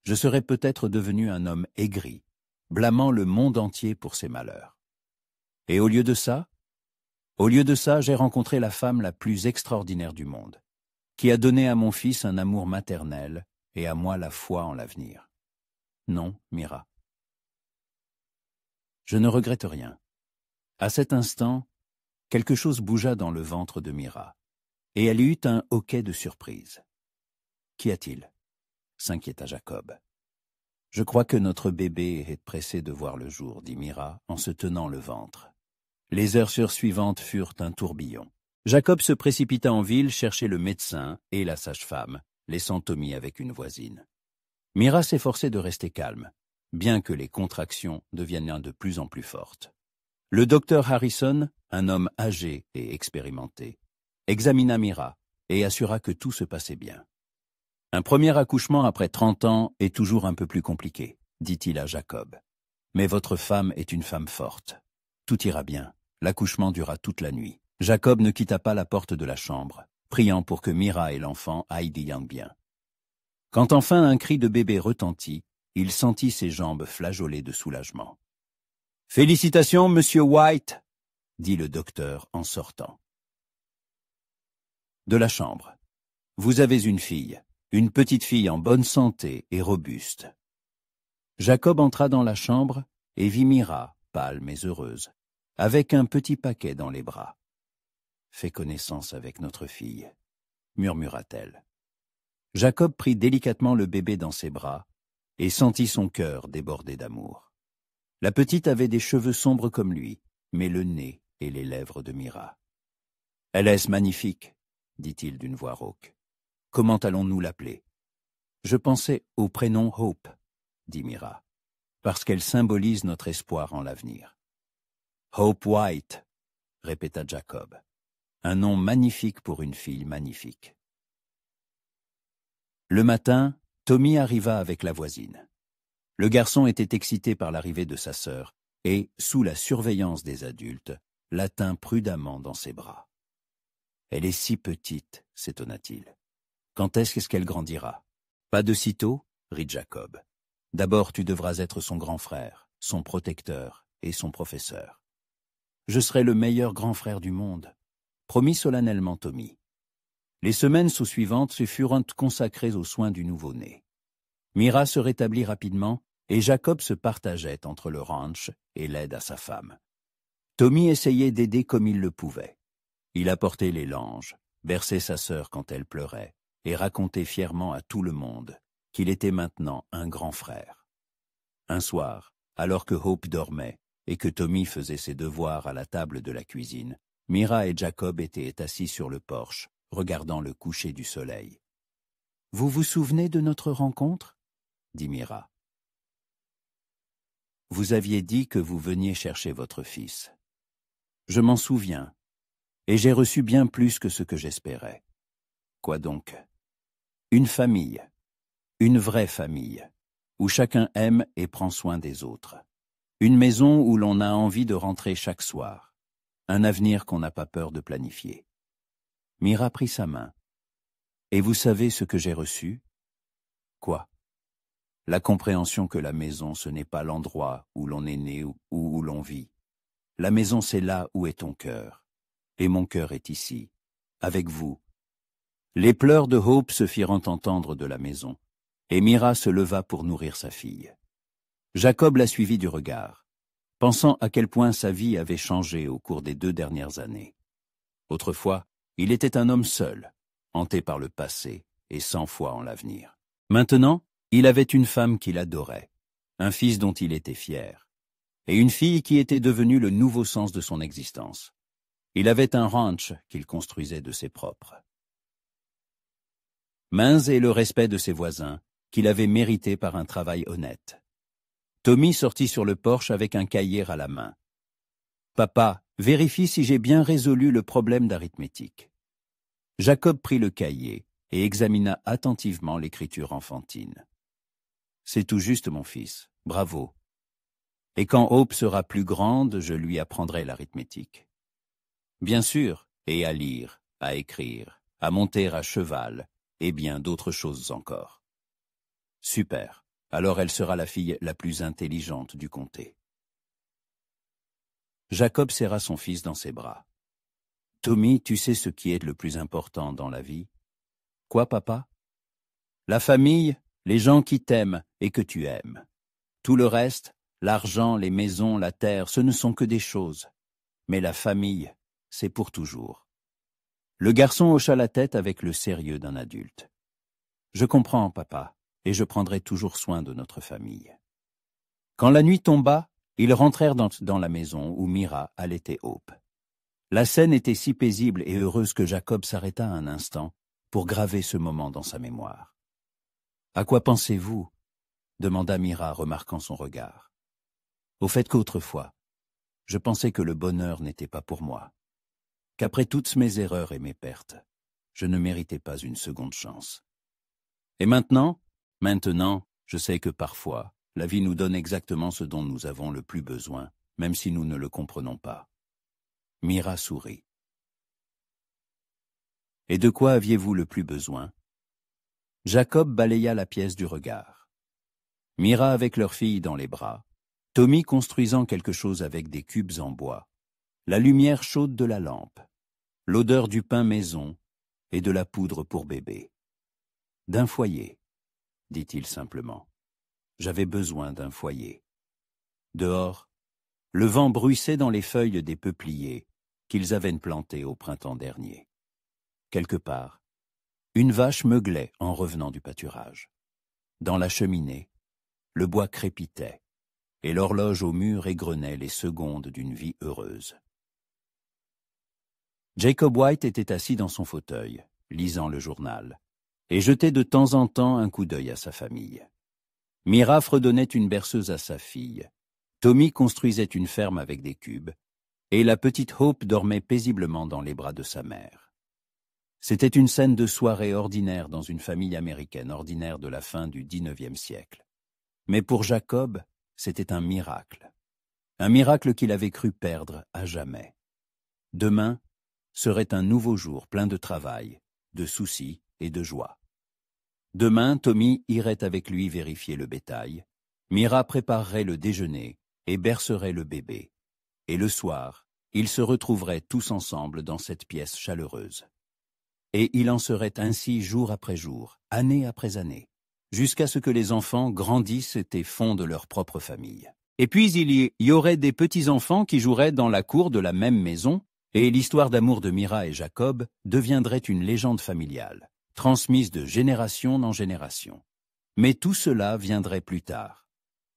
Je serais peut-être devenu un homme aigri, blâmant le monde entier pour ses malheurs. Et au lieu de ça, j'ai rencontré la femme la plus extraordinaire du monde, qui a donné à mon fils un amour maternel et à moi la foi en l'avenir. Non, Mira. Je ne regrette rien. À cet instant, quelque chose bougea dans le ventre de Mira, et elle eut un hoquet de surprise. « Qu'y a-t-il » s'inquiéta Jacob. « Je crois que notre bébé est pressé de voir le jour, dit Mira en se tenant le ventre. Les heures suivantes furent un tourbillon. Jacob se précipita en ville chercher le médecin et la sage-femme, laissant Tommy avec une voisine. Mira s'efforçait de rester calme, bien que les contractions deviennent de plus en plus fortes. Le docteur Harrison, un homme âgé et expérimenté, examina Mira et assura que tout se passait bien. « Un premier accouchement après 30 ans est toujours un peu plus compliqué, dit-il à Jacob. Mais votre femme est une femme forte. Tout ira bien. L'accouchement dura toute la nuit. » Jacob ne quitta pas la porte de la chambre, priant pour que Mira et l'enfant aillent bien. Quand enfin un cri de bébé retentit, il sentit ses jambes flageoler de soulagement. « Félicitations, monsieur White !» dit le docteur en sortant. De la chambre. « Vous avez une petite fille en bonne santé et robuste. » Jacob entra dans la chambre et vit Mira, pâle mais heureuse, avec un petit paquet dans les bras. « Fais connaissance avec notre fille, » murmura-t-elle. Jacob prit délicatement le bébé dans ses bras et sentit son cœur déborder d'amour. La petite avait des cheveux sombres comme lui, mais le nez et les lèvres de Mira. « Elle est magnifique, » dit-il d'une voix rauque. « Comment allons-nous l'appeler ?»« Je pensais au prénom Hope, » dit Mira, « parce qu'elle symbolise notre espoir en l'avenir. »« Hope White, » répéta Jacob. Un nom magnifique pour une fille magnifique. Le matin, Tommy arriva avec la voisine. Le garçon était excité par l'arrivée de sa sœur et, sous la surveillance des adultes, la tint prudemment dans ses bras. « Elle est si petite, s'étonna-t-il. Quand est-ce qu'elle grandira ?»« Pas de sitôt, » rit Jacob. « D'abord tu devras être son grand frère, son protecteur et son professeur. »« Je serai le meilleur grand frère du monde. » Promit solennellement Tommy. Les semaines suivantes se furent consacrées aux soins du nouveau-né. Mira se rétablit rapidement et Jacob se partageait entre le ranch et l'aide à sa femme. Tommy essayait d'aider comme il le pouvait. Il apportait les langes, berçait sa sœur quand elle pleurait et racontait fièrement à tout le monde qu'il était maintenant un grand frère. Un soir, alors que Hope dormait et que Tommy faisait ses devoirs à la table de la cuisine, Mira et Jacob étaient assis sur le porche, regardant le coucher du soleil. « Vous vous souvenez de notre rencontre ?» dit Mira. « Vous aviez dit que vous veniez chercher votre fils. Je m'en souviens, et j'ai reçu bien plus que ce que j'espérais. Quoi donc? Une famille, une vraie famille, où chacun aime et prend soin des autres. Une maison où l'on a envie de rentrer chaque soir. Un avenir qu'on n'a pas peur de planifier. » Mira prit sa main. « Et vous savez ce que j'ai reçu? » « Quoi? » « La compréhension que la maison, ce n'est pas l'endroit où l'on est né ou où l'on vit. La maison, c'est là où est ton cœur. Et mon cœur est ici, avec vous. » Les pleurs de Hope se firent entendre de la maison, et Mira se leva pour nourrir sa fille. Jacob la suivit du regard, pensant à quel point sa vie avait changé au cours des 2 dernières années. Autrefois, il était un homme seul, hanté par le passé et sans foi en l'avenir. Maintenant, il avait une femme qu'il adorait, un fils dont il était fier, et une fille qui était devenue le nouveau sens de son existence. Il avait un ranch qu'il construisait de ses propres. Mains et le respect de ses voisins, qu'il avait mérité par un travail honnête. Tommy sortit sur le porche avec un cahier à la main. « Papa, vérifie si j'ai bien résolu le problème d'arithmétique. » Jacob prit le cahier et examina attentivement l'écriture enfantine. « C'est tout juste, mon fils. Bravo. Et quand Hope sera plus grande, je lui apprendrai l'arithmétique. » Bien sûr, et à lire, à écrire, à monter à cheval, et bien d'autres choses encore. Super. Alors elle sera la fille la plus intelligente du comté. Jacob serra son fils dans ses bras. « Tommy, tu sais ce qui est le plus important dans la vie? »« Quoi, papa? »« La famille, les gens qui t'aiment et que tu aimes. Tout le reste, l'argent, les maisons, la terre, ce ne sont que des choses. Mais la famille, c'est pour toujours. » Le garçon hocha la tête avec le sérieux d'un adulte. « Je comprends, papa, et je prendrai toujours soin de notre famille. » Quand la nuit tomba, ils rentrèrent dans la maison où Mira allaitait Hope. La scène était si paisible et heureuse que Jacob s'arrêta un instant pour graver ce moment dans sa mémoire. « À quoi pensez-vous » demanda Mira, remarquant son regard. « Au fait qu'autrefois, je pensais que le bonheur n'était pas pour moi, qu'après toutes mes erreurs et mes pertes, je ne méritais pas une seconde chance. Et maintenant, je sais que parfois, la vie nous donne exactement ce dont nous avons le plus besoin, même si nous ne le comprenons pas. » Mira sourit. « Et de quoi aviez-vous le plus besoin ?» Jacob balaya la pièce du regard. Mira avec leur fille dans les bras, Tommy construisant quelque chose avec des cubes en bois, la lumière chaude de la lampe, l'odeur du pain maison et de la poudre pour bébé. « D'un foyer, » dit-il simplement. « J'avais besoin d'un foyer. » Dehors, le vent bruissait dans les feuilles des peupliers qu'ils avaient plantés au printemps dernier. Quelque part, une vache meuglait en revenant du pâturage. Dans la cheminée, le bois crépitait, et l'horloge au mur égrenait les secondes d'une vie heureuse. Jacob White était assis dans son fauteuil, lisant le journal, et jetait de temps en temps un coup d'œil à sa famille. Mira fredonnait une berceuse à sa fille, Tommy construisait une ferme avec des cubes, et la petite Hope dormait paisiblement dans les bras de sa mère. C'était une scène de soirée ordinaire dans une famille américaine ordinaire de la fin du XIXe siècle. Mais pour Jacob, c'était un miracle qu'il avait cru perdre à jamais. Demain serait un nouveau jour plein de travail, de soucis et de joie. Demain, Tommy irait avec lui vérifier le bétail, Mira préparerait le déjeuner et bercerait le bébé. Et le soir, ils se retrouveraient tous ensemble dans cette pièce chaleureuse. Et il en serait ainsi jour après jour, année après année, jusqu'à ce que les enfants grandissent et fondent leur propre famille. Et puis il y aurait des petits-enfants qui joueraient dans la cour de la même maison, et l'histoire d'amour de Mira et Jacob deviendrait une légende familiale, transmise de génération en génération. Mais tout cela viendrait plus tard.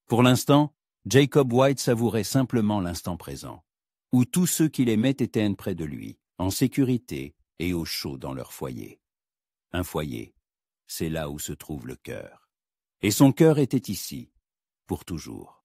Pour l'instant, Jacob White savourait simplement l'instant présent, où tous ceux qu'il aimait étaient près de lui, en sécurité et au chaud dans leur foyer. Un foyer, c'est là où se trouve le cœur. Et son cœur était ici, pour toujours.